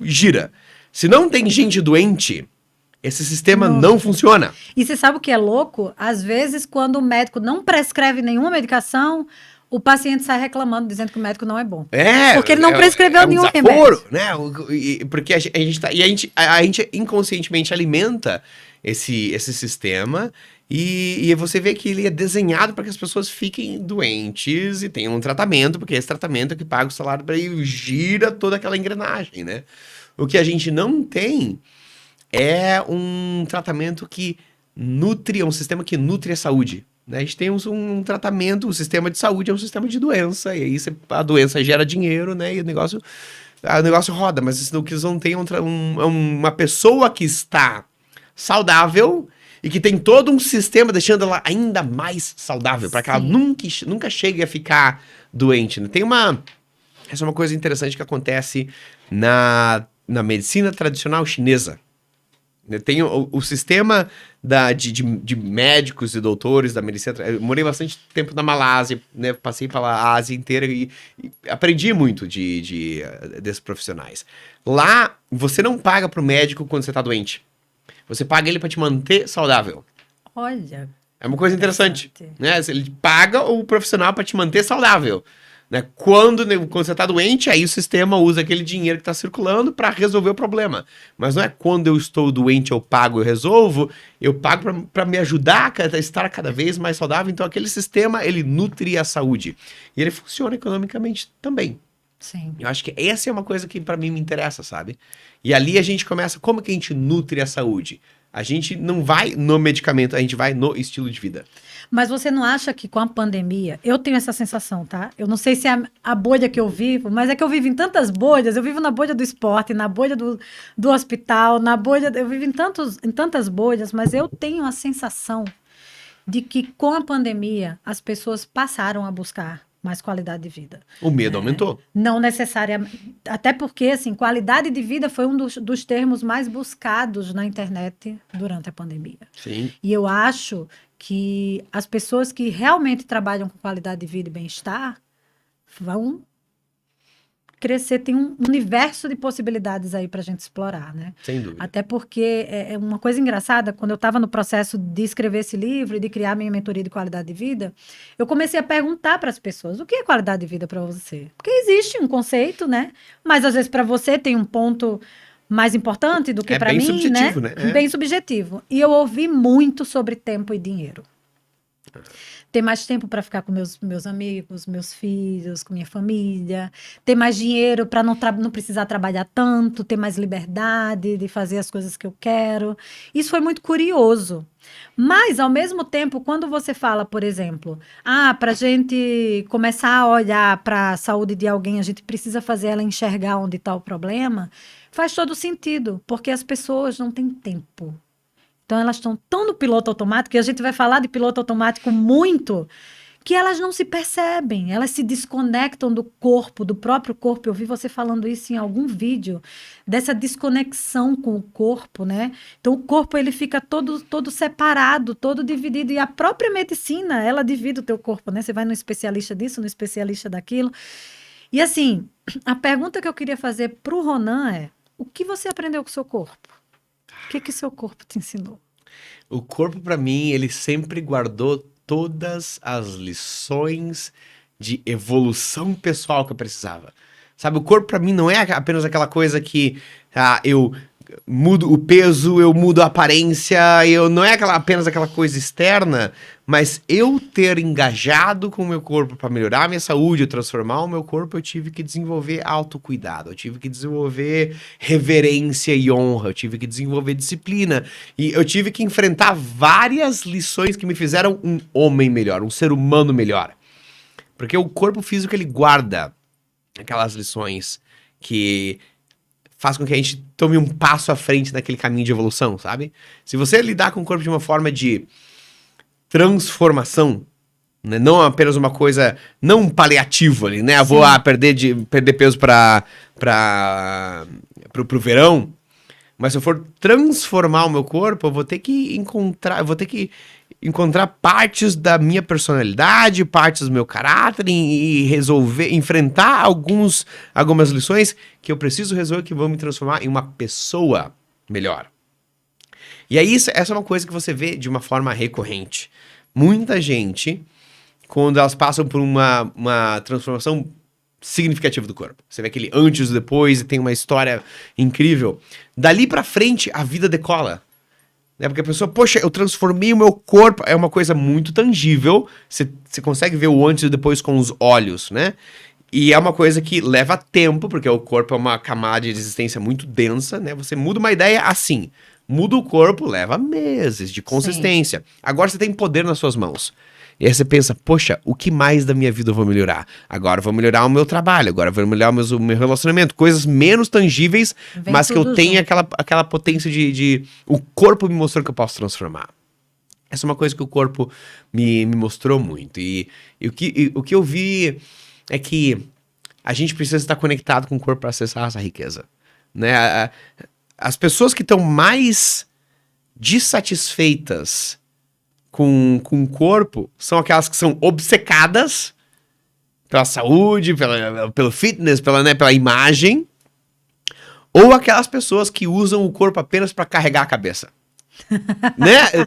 gira. Se não tem gente doente, esse sistema não funciona. E você sabe o que é louco? Às vezes, quando o médico não prescreve nenhuma medicação, o paciente sai reclamando, dizendo que o médico não é bom. Porque ele não prescreveu nenhum desaforo, remédio. Né? Porque a gente inconscientemente alimenta esse sistema e você vê que ele é desenhado para que as pessoas fiquem doentes e tenham um tratamento, porque esse tratamento é que paga o salário para ele, gira toda aquela engrenagem, né? O que a gente não tem é um tratamento que nutre, um sistema que nutre a saúde. Né? A gente tem um tratamento, o sistema de saúde é um sistema de doença, e aí a doença gera dinheiro, né? E o negócio roda, mas o que eles não têm uma pessoa que está saudável e que tem todo um sistema deixando ela ainda mais saudável, para que ela nunca chegue a ficar doente. Né? Essa é uma coisa interessante que acontece na medicina tradicional chinesa. Tem o sistema de médicos e doutores da medicina. Eu morei bastante tempo na Malásia, né? Passei pela Ásia inteira e aprendi muito desses profissionais. Lá, você não paga pro médico quando você tá doente. Você paga ele para te manter saudável. Olha. É uma coisa interessante. Né? Ele paga o profissional para te manter saudável. Né? Quando você tá doente, aí o sistema usa aquele dinheiro que tá circulando para resolver o problema. Mas não é quando eu estou doente, eu pago e resolvo. Eu pago para me ajudar a estar cada vez mais saudável. Então aquele sistema, ele nutre a saúde. E ele funciona economicamente também. Sim. Eu acho que essa é uma coisa que para mim me interessa, sabe? E ali a gente começa, como que a gente nutre a saúde? A gente não vai no medicamento, a gente vai no estilo de vida. Mas você não acha que com a pandemia, eu tenho essa sensação, tá? Eu não sei se é a bolha que eu vivo, mas é que eu vivo em tantas bolhas, eu vivo na bolha do esporte, na bolha do hospital, eu vivo em tantas bolhas, mas eu tenho a sensação de que com a pandemia as pessoas passaram a buscar mais qualidade de vida. O medo aumentou. Não necessariamente. Até porque, assim, qualidade de vida foi um dos termos mais buscados na internet durante a pandemia. Sim. E eu acho que as pessoas que realmente trabalham com qualidade de vida e bem-estar vão crescer, tem um universo de possibilidades aí para a gente explorar, né? Sem dúvida. Até porque é uma coisa engraçada, quando eu estava no processo de escrever esse livro e de criar minha mentoria de qualidade de vida, eu comecei a perguntar para as pessoas, o que é qualidade de vida para você? Porque existe um conceito, né? Mas às vezes para você tem um ponto mais importante do que para mim, né? É bem subjetivo, né? Bem subjetivo. E eu ouvi muito sobre tempo e dinheiro. Ter mais tempo para ficar com meus amigos, meus filhos, com minha família, ter mais dinheiro para não precisar trabalhar tanto, ter mais liberdade de fazer as coisas que eu quero. Isso foi muito curioso. Mas, ao mesmo tempo, quando você fala, por exemplo, para a gente começar a olhar para a saúde de alguém, a gente precisa fazer ela enxergar onde está o problema, faz todo sentido, porque as pessoas não têm tempo. Então, elas estão tão no piloto automático, e a gente vai falar de piloto automático muito, que elas não se percebem, elas se desconectam do corpo, do próprio corpo. Eu vi você falando isso em algum vídeo, dessa desconexão com o corpo, né? Então, o corpo, ele fica todo separado, todo dividido, e a própria medicina, ela divide o teu corpo, né? Você vai no especialista disso, no especialista daquilo. E assim, a pergunta que eu queria fazer para o Ronan é: o que você aprendeu com o seu corpo? O que seu corpo te ensinou? O corpo, pra mim, ele sempre guardou todas as lições de evolução pessoal que eu precisava. Sabe, o corpo pra mim não é apenas aquela coisa que eu mudo o peso, eu mudo a aparência, não é apenas aquela coisa externa, mas eu ter engajado com o meu corpo para melhorar a minha saúde, transformar o meu corpo, eu tive que desenvolver autocuidado, eu tive que desenvolver reverência e honra, eu tive que desenvolver disciplina, e eu tive que enfrentar várias lições que me fizeram um homem melhor, um ser humano melhor. Porque o corpo físico, ele guarda aquelas lições que faz com que a gente tome um passo à frente naquele caminho de evolução, sabe? Se você lidar com o corpo de uma forma de transformação, né? Não apenas uma coisa, não um paliativo ali, né? Eu vou perder peso pro verão, mas se eu for transformar o meu corpo, eu vou ter que encontrar partes da minha personalidade, partes do meu caráter e enfrentar algumas lições que eu preciso resolver que vão me transformar em uma pessoa melhor. E aí, essa é uma coisa que você vê de uma forma recorrente. Muita gente, quando elas passam por uma transformação significativa do corpo, você vê aquele antes e depois e tem uma história incrível, dali pra frente a vida decola. Porque a pessoa, poxa, eu transformei o meu corpo, é uma coisa muito tangível, você consegue ver o antes e depois com os olhos, né? E é uma coisa que leva tempo, porque o corpo é uma camada de resistência muito densa, né? Você muda uma ideia assim, muda o corpo, leva meses de consistência. Sim. Agora você tem poder nas suas mãos. E aí você pensa, poxa, o que mais da minha vida eu vou melhorar? Agora eu vou melhorar o meu trabalho, agora eu vou melhorar o meu relacionamento. Coisas menos tangíveis, mas que eu tenha aquela potência de... O corpo me mostrou que eu posso transformar. Essa é uma coisa que o corpo me mostrou muito. E o que eu vi é que a gente precisa estar conectado com o corpo para acessar essa riqueza. Né? As pessoas que estão mais dissatisfeitas com o corpo são aquelas que são obcecadas pela saúde, pelo fitness, pela imagem, ou aquelas pessoas que usam o corpo apenas para carregar a cabeça. Né?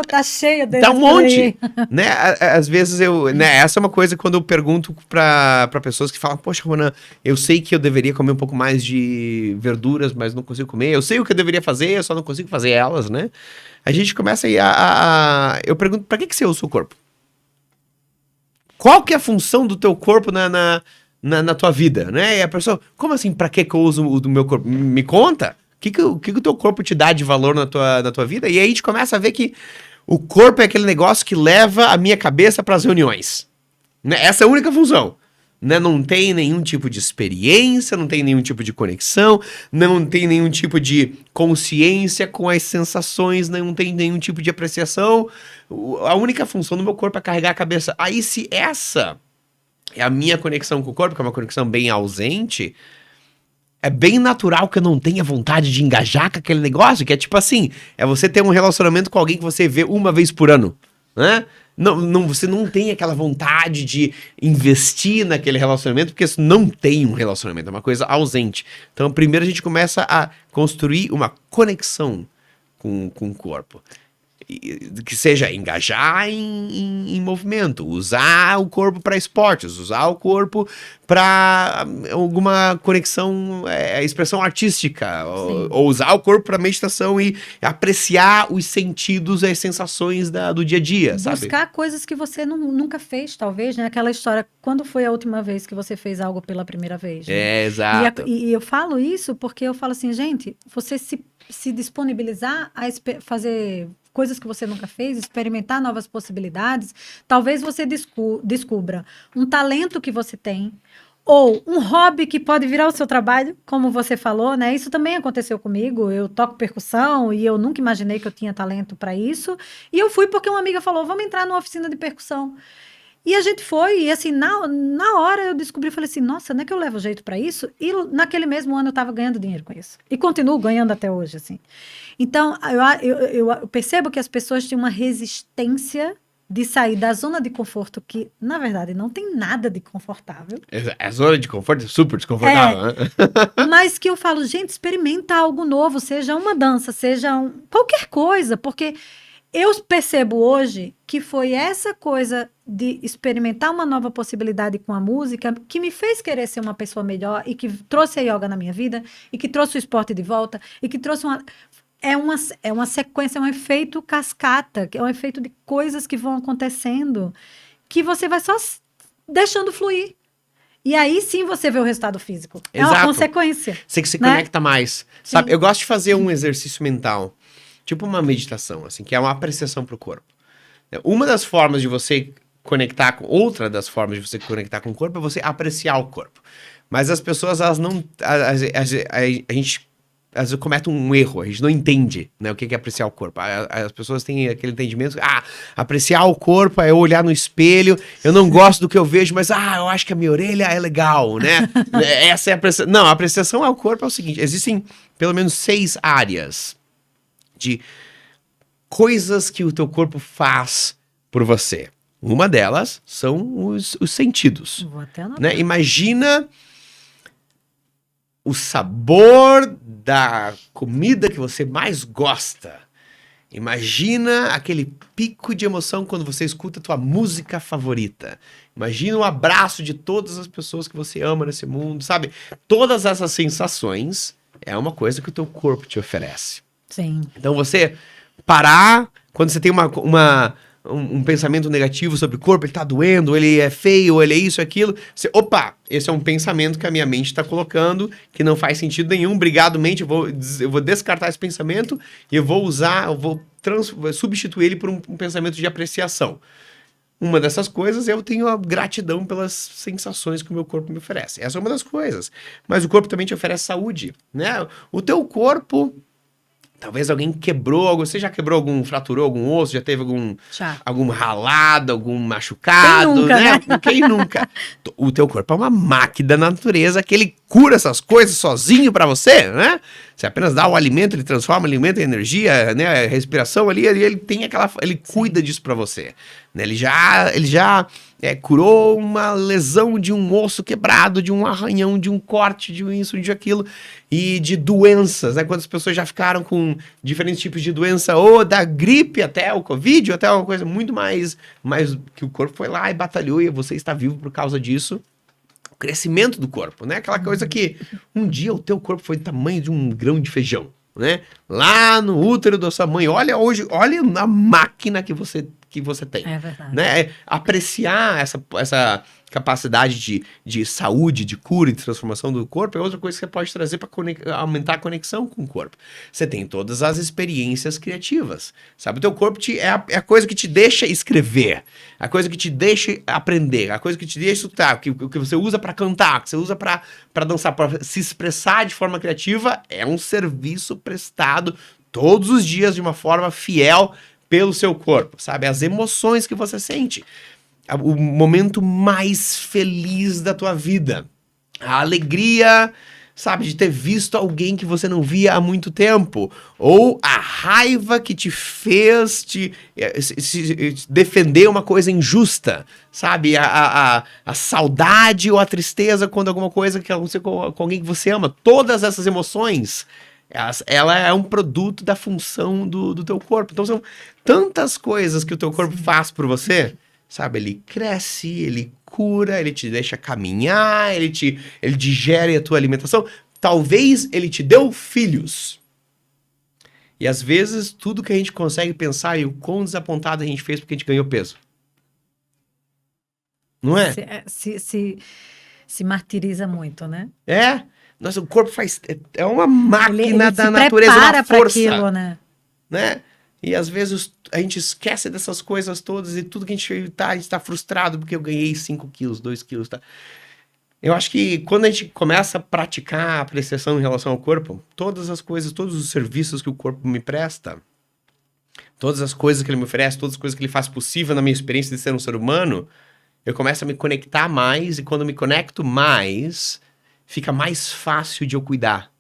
Tá cheio deles. Tá um monte. Né? Às vezes essa é uma coisa quando eu pergunto para pessoas que falam, poxa, Ronan, eu sei que eu deveria comer um pouco mais de verduras, mas não consigo comer. Eu sei o que eu deveria fazer, eu só não consigo fazer elas, né? A gente começa aí eu pergunto, pra que você usa o corpo? Qual que é a função do teu corpo na tua vida, né? E a pessoa, como assim, pra que eu uso o do meu corpo? Me conta. O que o teu corpo te dá de valor na tua vida? E aí a gente começa a ver que o corpo é aquele negócio que leva a minha cabeça pras reuniões. Né? Essa é a única função. Né? Não tem nenhum tipo de experiência, não tem nenhum tipo de conexão, não tem nenhum tipo de consciência com as sensações, não tem nenhum tipo de apreciação. A única função do meu corpo é carregar a cabeça. Aí, se essa é a minha conexão com o corpo, que é uma conexão bem ausente, é bem natural que eu não tenha vontade de engajar com aquele negócio, que é tipo assim, é você ter um relacionamento com alguém que você vê uma vez por ano, né? Você não tem aquela vontade de investir naquele relacionamento, porque você não tem um relacionamento, é uma coisa ausente. Então, primeiro a gente começa a construir uma conexão com o corpo. Que seja engajar em movimento, usar o corpo para esportes, usar o corpo para alguma conexão, expressão artística, ou usar o corpo para meditação e apreciar os sentidos e as sensações do dia a dia, sabe? Buscar coisas que você nunca fez, talvez, né? Aquela história, quando foi a última vez que você fez algo pela primeira vez? Né? Exato. E eu falo isso porque eu falo assim, gente, você se disponibilizar a fazer coisas que você nunca fez, experimentar novas possibilidades, talvez você descubra um talento que você tem, Ou um hobby que pode virar o seu trabalho, como você falou, né? Isso também aconteceu comigo. Eu toco percussão e eu nunca imaginei que eu tinha talento para isso. E eu fui porque uma amiga falou: vamos entrar numa oficina de percussão. E a gente foi, e assim, na hora eu descobri, falei assim, nossa, não é que eu levo jeito para isso? E naquele mesmo ano eu estava ganhando dinheiro com isso. E continuo ganhando até hoje, assim. Então, eu percebo que as pessoas têm uma resistência de sair da zona de conforto, que, na verdade, não tem nada de confortável. A zona de conforto é super desconfortável, né? Mas que eu falo, gente, experimenta algo novo, seja uma dança, seja qualquer coisa, porque eu percebo hoje que foi essa coisa de experimentar uma nova possibilidade com a música que me fez querer ser uma pessoa melhor e que trouxe a yoga na minha vida e que trouxe o esporte de volta e que trouxe uma... É uma sequência, é um efeito cascata, é um efeito de coisas que vão acontecendo que você vai só deixando fluir. E aí sim você vê o resultado físico. É uma consequência. Você que se né? conecta mais. Sabe, eu gosto de fazer um exercício mental, tipo uma meditação, assim, que é uma apreciação pro corpo. Uma das formas de você conectar com... Outra das formas de você conectar com o corpo é você apreciar o corpo. Mas as pessoas, elas não... A gente... Às vezes comete um erro, a gente não entende, né, o que é apreciar o corpo. As pessoas têm aquele entendimento, apreciar o corpo é eu olhar no espelho, eu não gosto do que eu vejo, mas eu acho que a minha orelha é legal, né? Essa é a apreciação. Não, a apreciação ao corpo é o seguinte, existem pelo menos 6 áreas de coisas que o teu corpo faz por você. Uma delas são os sentidos. Vou até anotar. Né? Imagina o sabor da comida que você mais gosta. Imagina aquele pico de emoção quando você escuta a tua música favorita. Imagina o abraço de todas as pessoas que você ama nesse mundo, sabe? Todas essas sensações é uma coisa que o teu corpo te oferece. Sim. Então você parar, quando você tem um pensamento negativo sobre o corpo, ele tá doendo, ele é feio, ele é isso, aquilo. Você, opa, esse é um pensamento que a minha mente está colocando, que não faz sentido nenhum. Obrigado, mente, eu vou descartar esse pensamento e eu vou substituir ele por um pensamento de apreciação. Uma dessas coisas, eu tenho a gratidão pelas sensações que o meu corpo me oferece. Essa é uma das coisas. Mas o corpo também te oferece saúde, né? O teu corpo... Talvez alguém quebrou algo. Você já quebrou fraturou algum osso? Já teve algum ralado, algum machucado? Quem nunca, né? Quem nunca? O teu corpo é uma máquina da natureza que ele cura essas coisas sozinho pra você, né? Você apenas dá o alimento, ele transforma o alimento em energia, né? A respiração ali, ele tem ele cuida disso pra você. Né? Ele já curou uma lesão de um osso quebrado, de um arranhão, de um corte, de isso, de aquilo, e de doenças, né? Quantas pessoas já ficaram com diferentes tipos de doença, ou da gripe até o Covid, ou até uma coisa muito mais que o corpo foi lá e batalhou, e você está vivo por causa disso. O crescimento do corpo, né? Aquela coisa que um dia o teu corpo foi do tamanho de um grão de feijão, né? Lá no útero da sua mãe, olha a máquina que você tem. É verdade. Né? Apreciar essa capacidade de saúde, de cura e de transformação do corpo é outra coisa que você pode trazer para aumentar a conexão com o corpo. Você tem todas as experiências criativas, sabe? O teu corpo é a coisa que te deixa escrever, a coisa que te deixa aprender, a coisa que te deixa escutar, que você usa para cantar, que você usa para dançar, para se expressar de forma criativa, é um serviço prestado todos os dias de uma forma fiel pelo seu corpo, sabe? As emoções que você sente. O momento mais feliz da tua vida. A alegria, sabe, de ter visto alguém que você não via há muito tempo. Ou a raiva que te fez defender uma coisa injusta, sabe? A saudade ou a tristeza quando alguma coisa que aconteceu com alguém que você ama. Todas essas emoções... Ela é um produto da função do teu corpo. Então são tantas coisas que o teu corpo faz por você, sabe? Ele cresce, ele cura, ele te deixa caminhar, ele digere a tua alimentação. Talvez ele te deu filhos. E às vezes tudo que a gente consegue pensar e o quão desapontado a gente fez porque a gente ganhou peso. Não é? Se martiriza muito, né? É. Nossa, o corpo é uma máquina ele da natureza, uma força. Aquilo, né? E às vezes a gente esquece dessas coisas todas e tudo que a gente tá frustrado porque eu ganhei 5 quilos, 2 quilos, tá? Eu acho que quando a gente começa a praticar a apreciação em relação ao corpo, todas as coisas, todos os serviços que o corpo me presta, todas as coisas que ele me oferece, todas as coisas que ele faz possível na minha experiência de ser um ser humano, eu começo a me conectar mais, e quando eu me conecto mais, fica mais fácil de eu cuidar.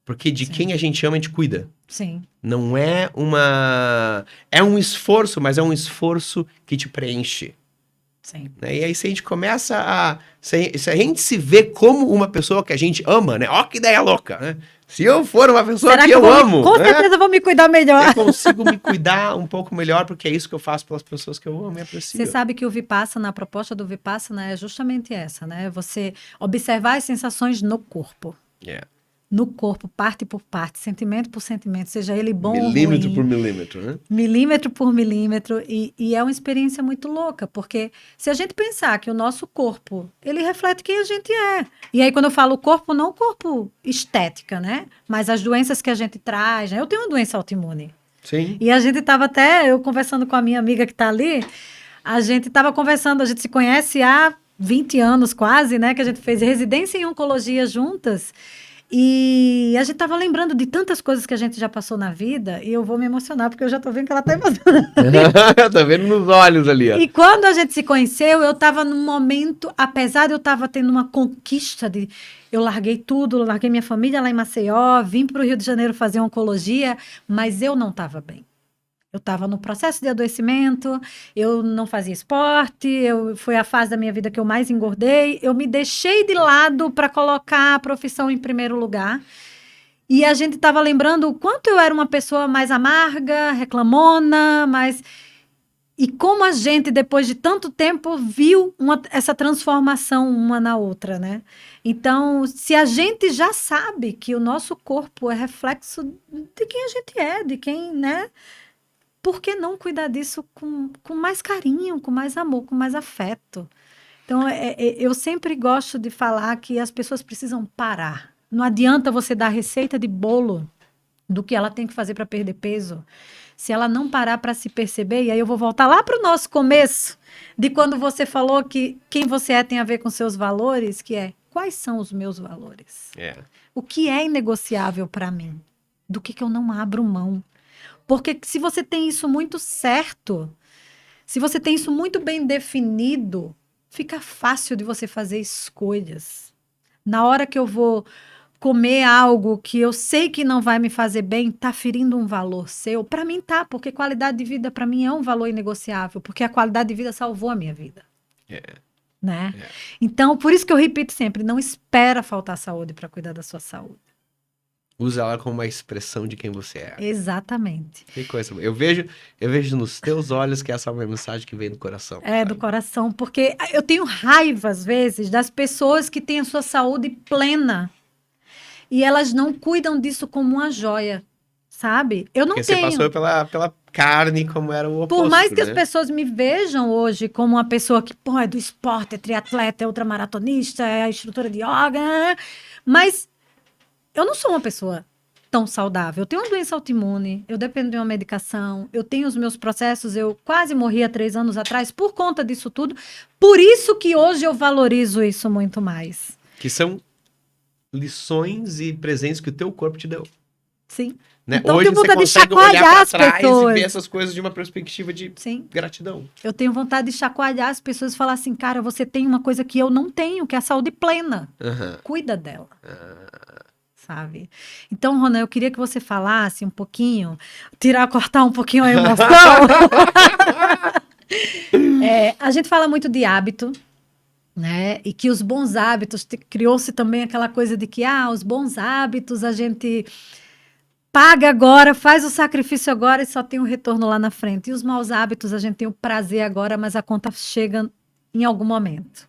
Porque de quem a gente ama, a gente cuida. Sim. Não é uma... É um esforço, mas é um esforço que te preenche. Sim. Né? E aí, se a gente começa a... Se a gente se vê como uma pessoa que a gente ama, né? Ó, que ideia louca, né? Se eu for uma pessoa Será que eu amo... Com né? certeza eu vou me cuidar melhor. Eu consigo me cuidar um pouco melhor, porque é isso que eu faço pelas pessoas que eu amo e aprecio. Você sabe que o Vipassana, a proposta do Vipassana é justamente essa, né? Você observar as sensações no corpo. Yeah. No corpo, parte por parte, sentimento por sentimento, seja ele bom ou ruim. Milímetro por milímetro, né? Milímetro por milímetro. E é uma experiência muito louca, porque se a gente pensar que o nosso corpo, ele reflete quem a gente é. E aí, quando eu falo corpo, não o corpo estética, né? Mas as doenças que a gente traz, né? Eu tenho uma doença autoimune. Sim. E a gente estava até, eu conversando com a minha amiga que está ali, a gente estava conversando, a gente se conhece há 20 anos quase, né? Que a gente fez residência em oncologia juntas. E a gente estava lembrando de tantas coisas que a gente já passou na vida, e eu vou me emocionar, porque eu já estou vendo que ela está emocionada. Tá vendo nos olhos ali, ó. E quando a gente se conheceu, eu estava num momento, apesar de eu estar tendo uma conquista de... Eu larguei tudo, larguei minha família lá em Maceió, vim para o Rio de Janeiro fazer oncologia, mas eu não estava bem. Eu estava no processo de adoecimento, eu não fazia esporte, foi a fase da minha vida que eu mais engordei, eu me deixei de lado para colocar a profissão em primeiro lugar. E a gente estava lembrando o quanto eu era uma pessoa mais amarga, reclamona, mas... E como a gente, depois de tanto tempo, viu essa transformação uma na outra, né? Então, se a gente já sabe que o nosso corpo é reflexo de quem a gente é, de quem, né? Por que não cuidar disso com mais carinho, com mais amor, com mais afeto? Então, eu sempre gosto de falar que as pessoas precisam parar. Não adianta você dar receita de bolo do que ela tem que fazer para perder peso. Se ela não parar para se perceber, e aí eu vou voltar lá para o nosso começo, de quando você falou que quem você é tem a ver com seus valores, que é, quais são os meus valores? É. O que é inegociável para mim? Do que eu não abro mão? Porque se você tem isso muito certo, se você tem isso muito bem definido, fica fácil de você fazer escolhas. Na hora que eu vou comer algo que eu sei que não vai me fazer bem, tá ferindo um valor seu? Para mim tá, porque qualidade de vida para mim é um valor inegociável, porque a qualidade de vida salvou a minha vida. Né? Então, por isso que eu repito sempre, não espera faltar saúde para cuidar da sua saúde. Usa ela como uma expressão de quem você é. Exatamente. Que coisa. Eu vejo nos teus olhos que essa é uma mensagem que vem do coração. É, sabe? do coração, porque eu tenho raiva, às vezes, das pessoas que têm a sua saúde plena e elas não cuidam disso como uma joia, sabe? Eu não Porque tenho. você passou pela carne como era o oposto, Por mais que né? as pessoas me vejam hoje como uma pessoa que, pô, é do esporte, é triatleta, é ultramaratonista, é instrutora de yoga, mas eu não sou uma pessoa tão saudável. Eu tenho uma doença autoimune, eu dependo de uma medicação, eu tenho os meus processos, eu quase morri há 3 anos atrás por conta disso tudo. Por isso que hoje eu valorizo isso muito mais. Que são lições e presentes que o teu corpo te deu. Sim. Né? Então, Hoje eu tenho você vontade de consegue olhar chacoalhar pra as trás pessoas. e ver essas coisas de uma perspectiva de Sim. gratidão. Eu tenho vontade de chacoalhar as pessoas e falar assim, cara, você tem uma coisa que eu não tenho, que é a saúde plena. Cuida dela. Sabe? Então, Ronan, eu queria que você falasse um pouquinho, cortar um pouquinho a emoção. A gente fala muito de hábito, né? E que os bons hábitos, criou-se também aquela coisa de que, os bons hábitos a gente paga agora, faz o sacrifício agora e só tem o retorno lá na frente. E os maus hábitos a gente tem o prazer agora, mas a conta chega em algum momento.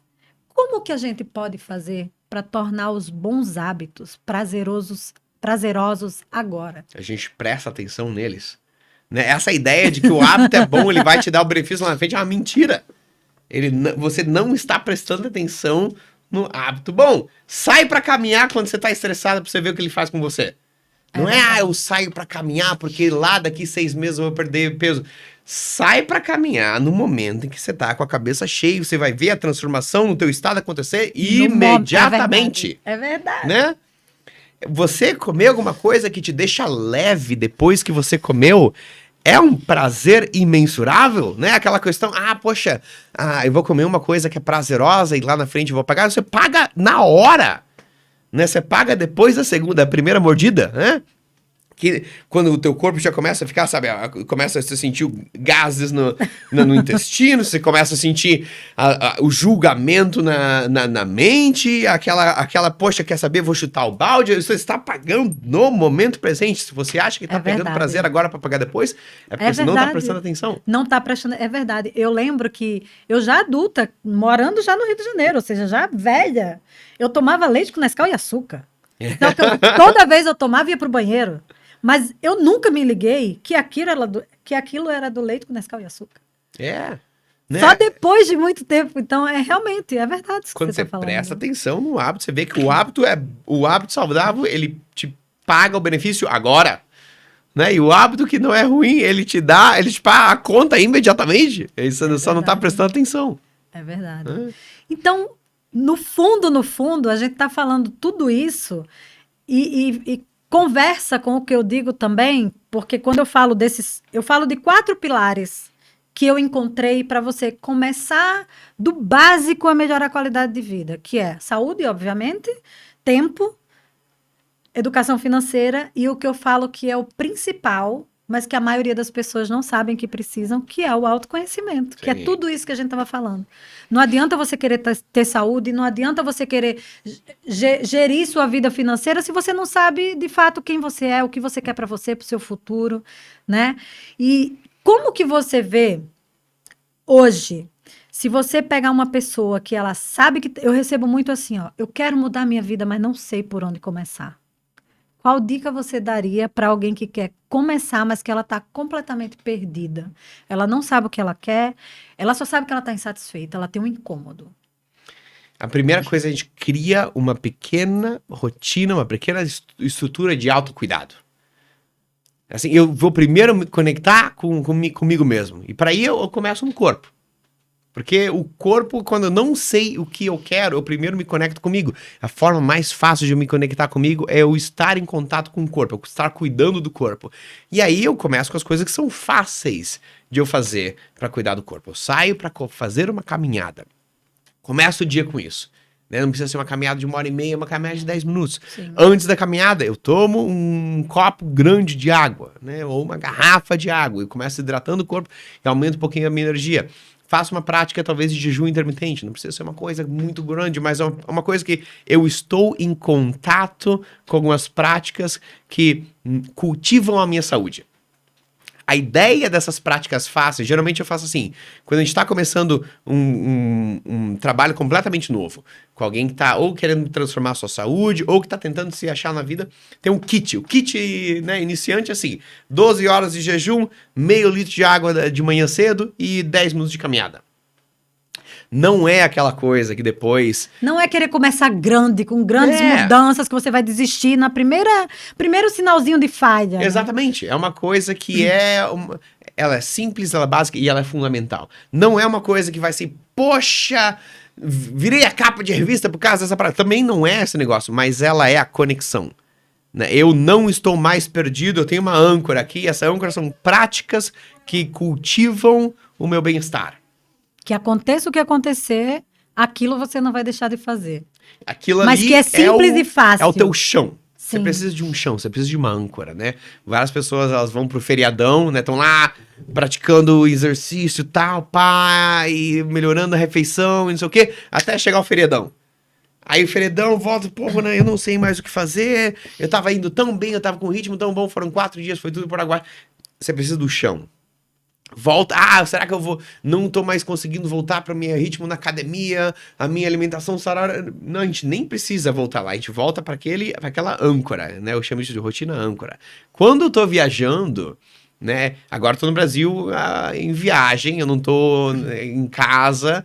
Como que a gente pode fazer para tornar os bons hábitos prazerosos agora? A gente presta atenção neles. Né? Essa ideia de que o hábito é bom, ele vai te dar o benefício lá na frente, é uma mentira. Você não está prestando atenção no hábito bom. Sai para caminhar quando você está estressado para você ver o que ele faz com você. Não eu saio pra caminhar porque lá daqui 6 meses eu vou perder peso. Sai pra caminhar no momento em que você tá com a cabeça cheia, você vai ver a transformação no teu estado acontecer imediatamente. É verdade. Né? Você comer alguma coisa que te deixa leve depois que você comeu é um prazer imensurável, né? Aquela questão, poxa, eu vou comer uma coisa que é prazerosa e lá na frente eu vou pagar. Você paga na hora, né? Você paga depois da primeira mordida, né? Que quando o teu corpo já começa a ficar, sabe, começa a sentir gases no intestino, você começa a sentir o julgamento na mente, aquela, poxa, quer saber, vou chutar o balde, você está pagando no momento presente. Se você acha que está pegando prazer agora para pagar depois, é porque você não está prestando atenção. Não está prestando, é verdade. Eu lembro que eu já adulta, morando já no Rio de Janeiro, ou seja, já velha, eu tomava leite com Nescau e açúcar. Então, toda vez eu tomava e ia pro banheiro. Mas eu nunca me liguei que aquilo era do leite com Nescau e açúcar. Né? Só depois de muito tempo. Então, realmente, é verdade isso que quando você tá falando. Presta atenção no hábito, você vê que o hábito saudável, ele te paga o benefício agora. Né? E o hábito que não é ruim, ele te paga a conta imediatamente. Você só não tá prestando atenção. É verdade. Então, no fundo, a gente tá falando tudo isso e conversa com o que eu digo também, porque quando eu falo de 4 pilares que eu encontrei para você começar do básico a melhorar a qualidade de vida, que é saúde, obviamente, tempo, educação financeira e o que eu falo que é o principal, mas que a maioria das pessoas não sabem que precisam, que é o autoconhecimento, que é tudo isso que a gente estava falando. Não adianta você querer ter saúde, não adianta você querer gerir sua vida financeira se você não sabe, de fato, quem você é, o que você quer para você, para o seu futuro, né? E como que você vê hoje, se você pegar uma pessoa que ela sabe que... Eu recebo muito assim, eu quero mudar minha vida, mas não sei por onde começar. Qual dica você daria para alguém que quer começar, mas que ela está completamente perdida? Ela não sabe o que ela quer, ela só sabe que ela está insatisfeita, ela tem um incômodo. A primeira coisa, a gente cria uma pequena rotina, uma pequena estrutura de autocuidado. Assim, eu vou primeiro me conectar comigo mesmo. E para aí eu começo no corpo. Porque o corpo, quando eu não sei o que eu quero, eu primeiro me conecto comigo. A forma mais fácil de eu me conectar comigo é eu estar em contato com o corpo, eu estar cuidando do corpo. E aí eu começo com as coisas que são fáceis de eu fazer para cuidar do corpo. Eu saio para fazer uma caminhada. Começo o dia com isso. Né? Não precisa ser uma caminhada de 1h30, uma caminhada de 10 minutos. Sim. Antes da caminhada, eu tomo um copo grande de água, né? Ou uma garrafa de água. Eu começo hidratando o corpo e aumento um pouquinho a minha energia. Faço uma prática, talvez, de jejum intermitente. Não precisa ser uma coisa muito grande, mas é uma coisa que eu estou em contato com algumas práticas que cultivam a minha saúde. A ideia dessas práticas fáceis, geralmente eu faço assim, quando a gente está começando um trabalho completamente novo, com alguém que está ou querendo transformar a sua saúde, ou que está tentando se achar na vida, tem um kit. O kit, né, iniciante, assim, 12 horas de jejum, meio litro de água de manhã cedo e 10 minutos de caminhada. Não é aquela coisa que depois... Não é querer começar grande, com grandes mudanças, que você vai desistir na primeiro sinalzinho de falha. Exatamente. Né? É uma coisa que ela é simples, ela é básica e ela é fundamental. Não é uma coisa que vai ser, poxa, virei a capa de revista por causa dessa parada. Também não é esse negócio, mas ela é a conexão. Né? Eu não estou mais perdido, eu tenho uma âncora aqui. Essa âncora são práticas que cultivam o meu bem-estar. Que aconteça o que acontecer, aquilo você não vai deixar de fazer. Aquilo mas ali que é simples e fácil. É o teu chão. Sim. Você precisa de um chão, você precisa de uma âncora, né? Várias pessoas, elas vão pro feriadão, né? Estão lá praticando exercício, tal, pá, e melhorando a refeição e não sei o quê, até chegar o feriadão. Aí o feriadão volta, pô, né, eu não sei mais o que fazer, eu tava indo tão bem, eu tava com um ritmo tão bom, foram 4 dias, foi tudo por água. Você precisa do chão. Volta, será que eu não tô mais conseguindo voltar para o meu ritmo na academia, a minha alimentação sarada? Não, a gente nem precisa voltar lá, a gente volta para aquela âncora, né? Eu chamo isso de rotina âncora. Quando eu tô viajando, né? Agora eu tô no Brasil em viagem, eu não tô em casa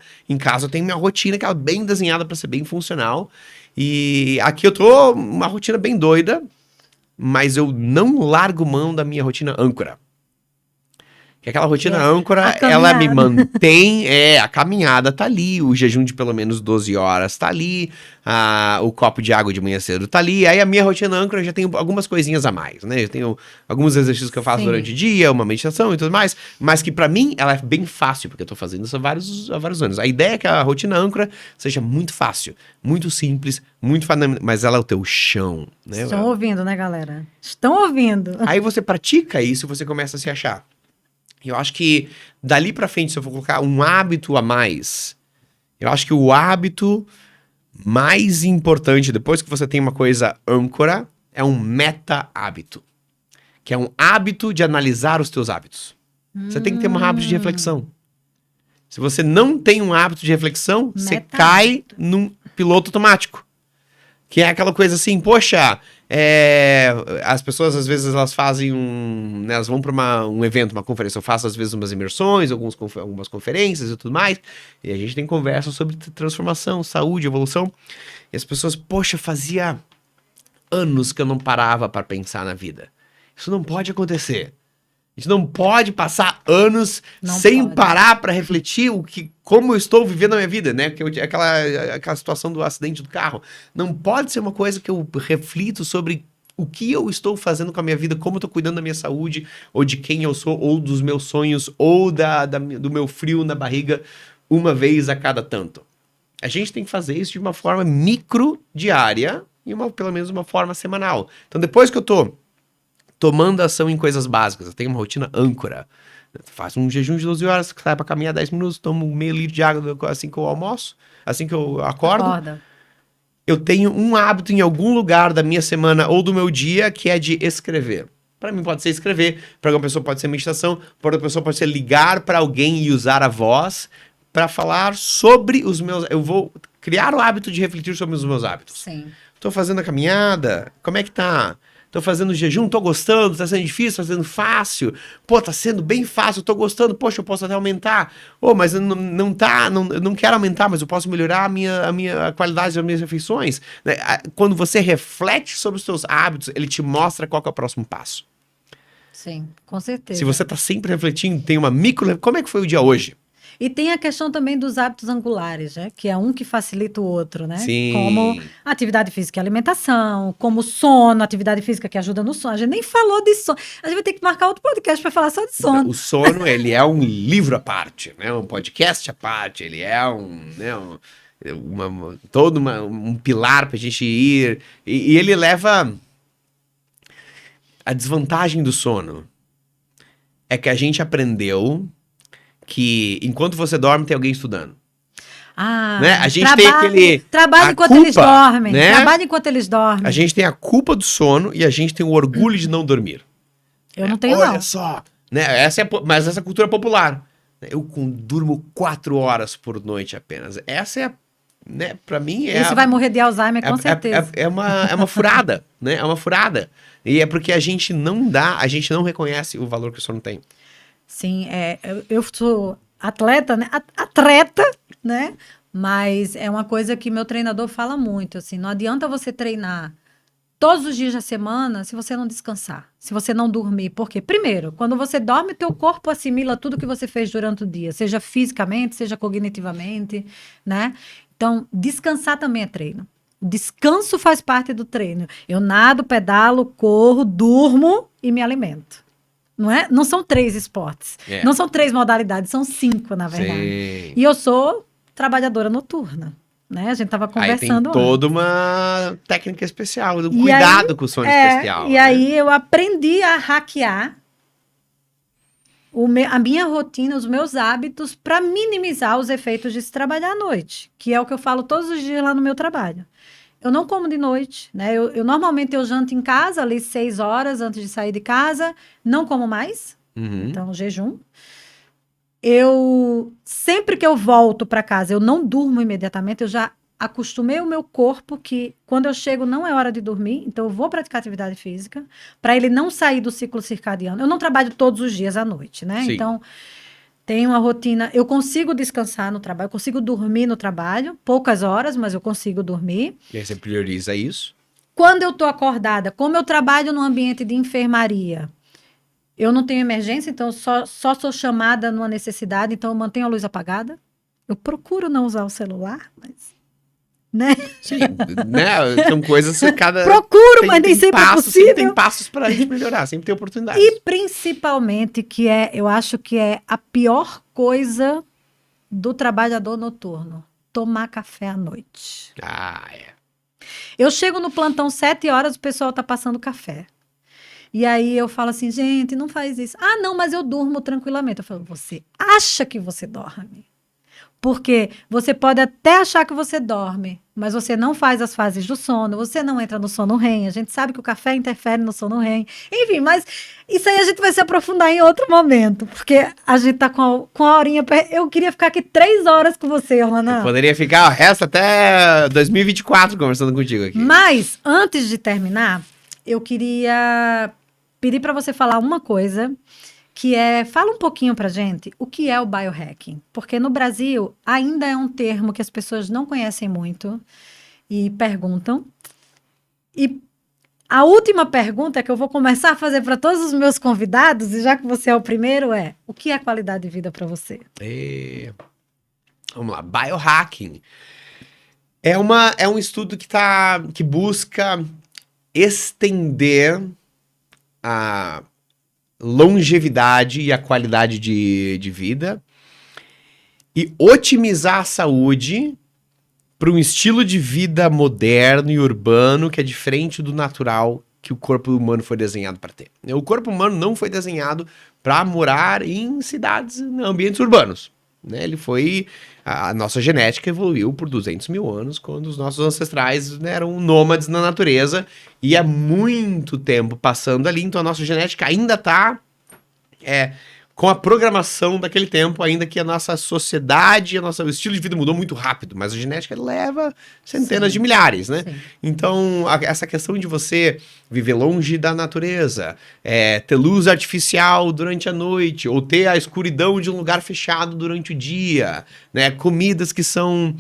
eu tenho minha rotina que é bem desenhada para ser bem funcional, e aqui eu tô uma rotina bem doida, mas eu não largo mão da minha rotina âncora. Que aquela rotina âncora, ela me mantém, a caminhada tá ali, o jejum de pelo menos 12 horas tá ali, o copo de água de manhã cedo tá ali, aí a minha rotina âncora já tem algumas coisinhas a mais, né? Eu tenho alguns exercícios que eu faço durante o dia, uma meditação e tudo mais, mas que pra mim ela é bem fácil, porque eu tô fazendo isso há vários anos. A ideia é que a rotina âncora seja muito fácil, muito simples, mas ela é o teu chão, né? Estão ouvindo, né, galera? Estão ouvindo. Aí você pratica isso e você começa a se achar. Eu acho que dali pra frente, se eu for colocar um hábito a mais, eu acho que o hábito mais importante, depois que você tem uma coisa âncora, é um meta-hábito. Que é um hábito de analisar os teus hábitos. Você tem que ter um hábito de reflexão. Se você não tem um hábito de reflexão, você cai num piloto automático. Que é aquela coisa assim, poxa... as pessoas, às vezes, elas fazem né, elas vão para um evento, uma conferência. Eu faço, às vezes, umas imersões, algumas conferências e tudo mais. E a gente tem conversa sobre transformação, saúde, evolução. E as pessoas, poxa, fazia anos que eu não parava para pensar na vida. Isso não pode acontecer. A gente não pode passar anos sem parar para refletir como eu estou vivendo a minha vida, né? Aquela situação do acidente do carro. Não pode ser uma coisa que eu reflito sobre o que eu estou fazendo com a minha vida, como eu estou cuidando da minha saúde, ou de quem eu sou, ou dos meus sonhos, ou do meu frio na barriga, uma vez a cada tanto. A gente tem que fazer isso de uma forma micro-diária e pelo menos uma forma semanal. Então, depois que eu tô tomando ação em coisas básicas, eu tenho uma rotina âncora. Eu faço um jejum de 12 horas, saio pra caminhar 10 minutos, tomo meio litro de água assim que eu almoço, assim que eu acordo. Eu tenho um hábito em algum lugar da minha semana ou do meu dia que é de escrever. Para mim pode ser escrever, para alguma pessoa pode ser meditação, para outra pessoa pode ser ligar para alguém e usar a voz para falar sobre os meus... Eu vou criar o hábito de refletir sobre os meus hábitos. Sim. Tô fazendo a caminhada, como é que tá? Tô fazendo jejum, tô gostando, tá sendo difícil, tá sendo fácil. Pô, tá sendo bem fácil, tô gostando, poxa, eu posso até aumentar. Mas eu não quero aumentar, mas eu posso melhorar a qualidade das minhas refeições. Quando você reflete sobre os seus hábitos, ele te mostra qual que é o próximo passo. Sim, com certeza. Se você tá sempre refletindo, tem uma micro... Como é que foi o dia hoje? E tem a questão também dos hábitos angulares, né? Que é um que facilita o outro, né? Sim. Como atividade física e alimentação, como sono, atividade física que ajuda no sono. A gente nem falou de sono. A gente vai ter que marcar outro podcast para falar só de sono. O sono, ele é um livro à parte, né? Um podcast à parte. Ele é um pilar pra gente ir. E ele leva... A desvantagem do sono é que a gente aprendeu que enquanto você dorme tem alguém estudando. Né? A gente tem aquele... Trabalho enquanto eles dormem. Né? Trabalho enquanto eles dormem. A gente tem a culpa do sono e a gente tem o orgulho de não dormir. Eu não tenho, não. Olha só. Né? Mas essa cultura é popular. Eu durmo 4 horas por noite apenas. Essa é, né, pra mim... Esse vai morrer de Alzheimer, com certeza. É uma furada, né? É uma furada. E é porque a gente não reconhece o valor que o sono tem. Sim, eu sou atleta, né? Atleta, né? Mas é uma coisa que meu treinador fala muito, assim, não adianta você treinar todos os dias da semana se você não descansar, se você não dormir. Por quê? Primeiro, quando você dorme, teu corpo assimila tudo que você fez durante o dia, seja fisicamente, seja cognitivamente, né? Então, descansar também é treino. O descanso faz parte do treino. Eu nado, pedalo, corro, durmo e me alimento. Não são 3 esportes. Não são 3 modalidades, são 5, na verdade. Sim. E eu sou trabalhadora noturna, né? A gente estava conversando Aí tem toda uma técnica especial, um cuidado com o sono especial. E aí eu aprendi a hackear a minha rotina, os meus hábitos, para minimizar os efeitos de se trabalhar à noite, que é o que eu falo todos os dias lá no meu trabalho. Eu não como de noite, né? Normalmente eu janto em casa, ali 6 horas antes de sair de casa. Não como mais, então jejum. Sempre que eu volto para casa, eu não durmo imediatamente. Eu já acostumei o meu corpo que quando eu chego não é hora de dormir. Então eu vou praticar atividade física para ele não sair do ciclo circadiano. Eu não trabalho todos os dias à noite, né? Sim. Então... Tenho uma rotina, eu consigo descansar no trabalho, eu consigo dormir no trabalho, poucas horas, mas eu consigo dormir. E aí você prioriza isso? Quando eu tô acordada, como eu trabalho no ambiente de enfermaria, eu não tenho emergência, então eu só sou chamada numa necessidade, então eu mantenho a luz apagada. Eu procuro não usar o celular, mas, né? Sim, né? São coisas que cada... Procuro, mas nem sempre é passos, sempre tem possível. passos pra gente melhorar, sempre tem oportunidades. E principalmente, eu acho que é a pior coisa do trabalhador noturno, tomar café à noite. Ah, é. Eu chego no plantão 7 horas, o pessoal tá passando café. E aí eu falo assim, gente, não faz isso. Ah, não, mas eu durmo tranquilamente. Eu falo, você acha que você dorme? Porque você pode até achar que você dorme, mas você não faz as fases do sono, você não entra no sono REM. A gente sabe que o café interfere no sono REM. Enfim, mas isso aí a gente vai se aprofundar em outro momento, porque a gente tá com a horinha. Eu queria ficar aqui 3 horas com você, Orlando. Poderia ficar o resto até 2024 conversando contigo aqui. Mas, antes de terminar, eu queria pedir para você falar uma coisa, que fala um pouquinho pra gente o que é o biohacking. Porque no Brasil ainda é um termo que as pessoas não conhecem muito e perguntam. E a última pergunta que eu vou começar a fazer para todos os meus convidados, e já que você é o primeiro, o que é qualidade de vida para você? Vamos lá, biohacking. É um estudo que busca estender a longevidade e a qualidade de vida e otimizar a saúde para um estilo de vida moderno e urbano que é diferente do natural que o corpo humano foi desenhado para ter. O corpo humano não foi desenhado para morar em cidades, em ambientes urbanos. Né? A nossa genética evoluiu por 200 mil anos, quando os nossos ancestrais, né, eram nômades na natureza, e há muito tempo passando ali, então a nossa genética ainda está com a programação daquele tempo, ainda que a nossa sociedade, o estilo de vida mudou muito rápido, mas a genética leva centenas de milhares, né? Sim. Então, essa questão de você viver longe da natureza, ter luz artificial durante a noite, ou ter a escuridão de um lugar fechado durante o dia, né? Comidas que são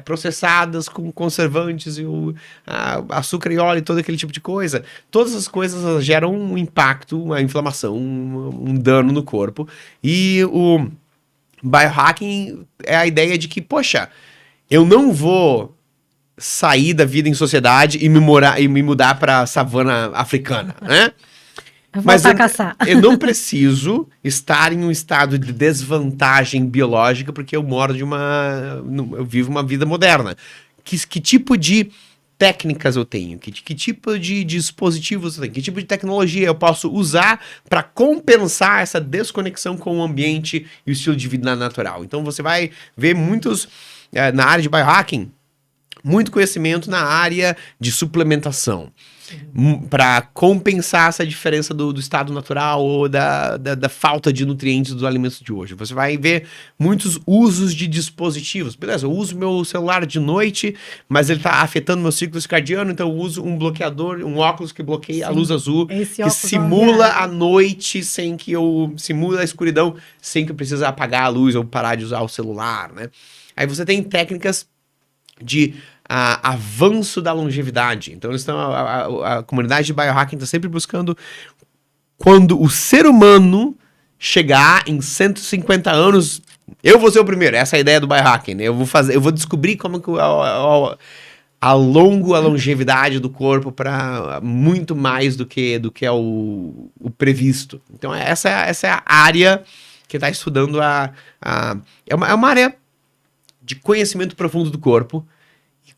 processadas com conservantes e açúcar e óleo e todo aquele tipo de coisa. Todas as coisas geram um impacto, uma inflamação, um dano no corpo. E o biohacking é a ideia de que, poxa, eu não vou sair da vida em sociedade e me mudar para a savana africana, né? Mas eu não preciso estar em um estado de desvantagem biológica porque eu eu vivo uma vida moderna. Que tipo de técnicas eu tenho? Que tipo de dispositivos eu tenho? Que tipo de tecnologia eu posso usar para compensar essa desconexão com o ambiente e o estilo de vida natural? Então você vai ver muitos, na área de biohacking, muito conhecimento na área de suplementação, para compensar essa diferença do estado natural ou da falta de nutrientes dos alimentos de hoje. Você vai ver muitos usos de dispositivos. Beleza, eu uso meu celular de noite, mas ele está afetando meu ciclo circadiano, então eu uso um bloqueador, um óculos que bloqueia a luz azul, que simula a noite sem que eu... simula a escuridão sem que eu precise apagar a luz ou parar de usar o celular, né? Aí você tem técnicas de avanço da longevidade. Então a comunidade de biohacking está sempre buscando quando o ser humano chegar em 150 anos, eu vou ser o primeiro. Essa é a ideia do biohacking, né? Eu vou descobrir como que alongo a longevidade do corpo para muito mais do que é o previsto. Então essa é a área que está estudando é uma área de conhecimento profundo do corpo,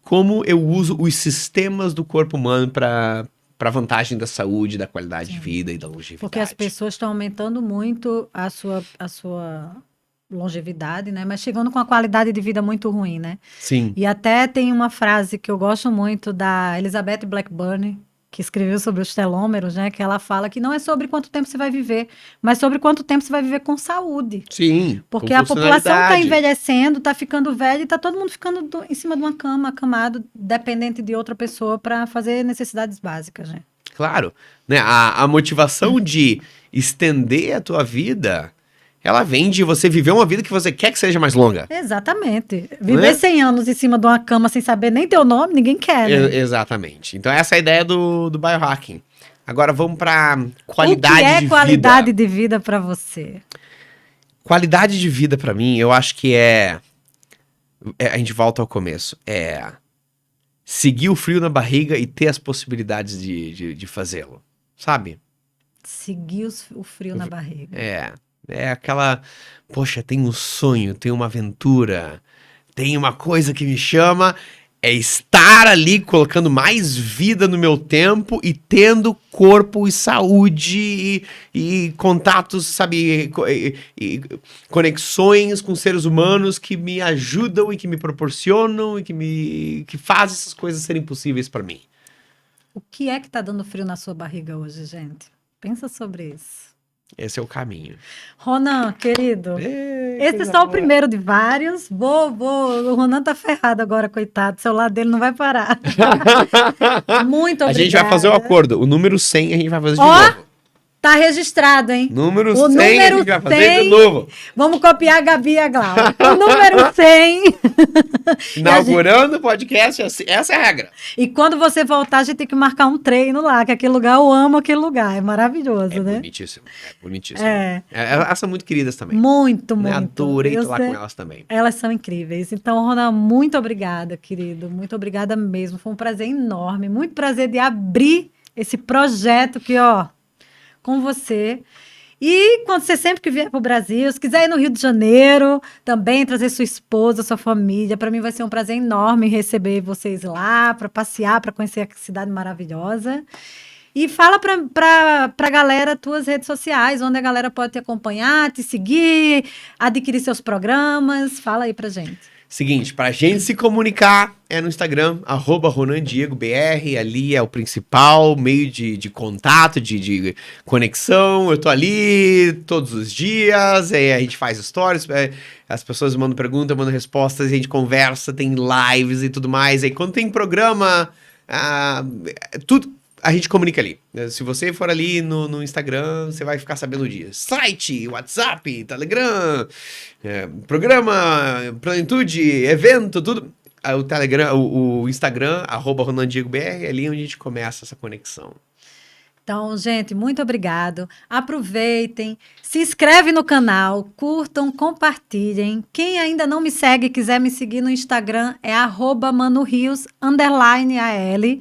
como eu uso os sistemas do corpo humano para vantagem da saúde, da qualidade de vida e da longevidade. Porque as pessoas estão aumentando muito a sua longevidade, né? Mas chegando com a qualidade de vida muito ruim, né? Sim. E até tem uma frase que eu gosto muito da Elizabeth Blackburn, que escreveu sobre os telômeros, né? Que ela fala que não é sobre quanto tempo você vai viver, mas sobre quanto tempo você vai viver com saúde. Sim. Porque a população está envelhecendo, está ficando velha e está todo mundo ficando em cima de uma cama, acamado, dependente de outra pessoa para fazer necessidades básicas, né? Claro. Né? A motivação de estender a tua vida, ela vem de você viver uma vida que você quer que seja mais longa. Exatamente. Viver 100 anos em cima de uma cama sem saber nem teu nome, ninguém quer, né? Exatamente. Então essa é a ideia do biohacking. Agora vamos para qualidade de vida. O que é qualidade de vida para você? Qualidade de vida para mim, eu acho que a gente volta ao começo. É seguir o frio na barriga e ter as possibilidades de fazê-lo, sabe? Seguir o frio na barriga. É aquela, poxa, tem um sonho, tem uma aventura, tem uma coisa que me chama, é estar ali colocando mais vida no meu tempo e tendo corpo e saúde e contatos, sabe, e conexões com seres humanos que me ajudam e que me proporcionam e que fazem essas coisas serem possíveis para mim. O que é que tá dando frio na sua barriga hoje, gente? Pensa sobre isso. Esse é o caminho. Ronan, querido, esse é só o primeiro de vários. O Ronan tá ferrado agora, coitado. O celular dele não vai parar. Muito obrigada. A gente vai fazer o acordo. O número 100 a gente vai fazer de novo. Tá registrado, hein? Número 100 a gente vai fazer de novo. Vamos copiar a Gabi e a Glaucia. O número 100. Inaugurando o podcast, essa é a regra. E quando você voltar, a gente tem que marcar um treino lá, que aquele lugar, eu amo aquele lugar. É maravilhoso, né? Bonitíssimo. É bonitíssimo. Elas são muito queridas também. Muito, muito. Adorei estar lá com elas também. Elas são incríveis. Então, Ronan, muito obrigada, querido. Muito obrigada mesmo. Foi um prazer enorme. Muito prazer de abrir esse projeto que, com você. E quando você sempre que vier para o Brasil, se quiser ir no Rio de Janeiro, também trazer sua esposa, sua família, para mim vai ser um prazer enorme receber vocês lá, para passear, para conhecer a cidade maravilhosa. E fala para a galera tuas redes sociais, onde a galera pode te acompanhar, te seguir, adquirir seus programas. Fala aí pra gente. Seguinte, pra gente se comunicar é no Instagram, @RonanDiegoBR, ali é o principal meio de contato, de conexão. Eu tô ali todos os dias, a gente faz stories, as pessoas mandam perguntas, mandam respostas, a gente conversa, tem lives e tudo mais. Aí quando tem programa, tudo a gente comunica ali. Se você for ali no Instagram, você vai ficar sabendo o dia. Site, WhatsApp, Telegram, programa, Plenitude, evento, tudo. O Telegram, o Instagram, @RonanDiegoBR, é ali onde a gente começa essa conexão. Então, gente, muito obrigado. Aproveitem, se inscreve no canal, curtam, compartilhem. Quem ainda não me segue e quiser me seguir no Instagram é @ManuRios_AL.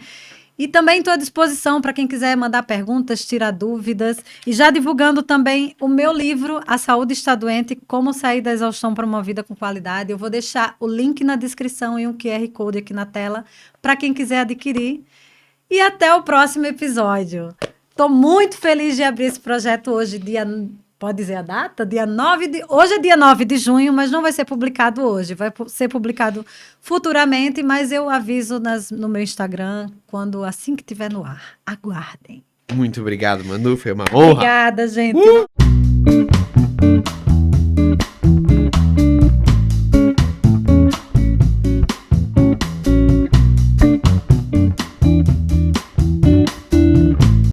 E também estou à disposição para quem quiser mandar perguntas, tirar dúvidas. E já divulgando também o meu livro, A Saúde Está Doente, Como Sair da Exaustão para uma Vida com Qualidade. Eu vou deixar o link na descrição e um QR Code aqui na tela para quem quiser adquirir. E até o próximo episódio. Estou muito feliz de abrir esse projeto hoje, pode dizer a data? Hoje é dia 9 de junho, mas não vai ser publicado hoje. Vai ser publicado futuramente, mas eu aviso no meu Instagram assim que estiver no ar. Aguardem. Muito obrigado, Manu. Foi uma honra. Obrigada, gente.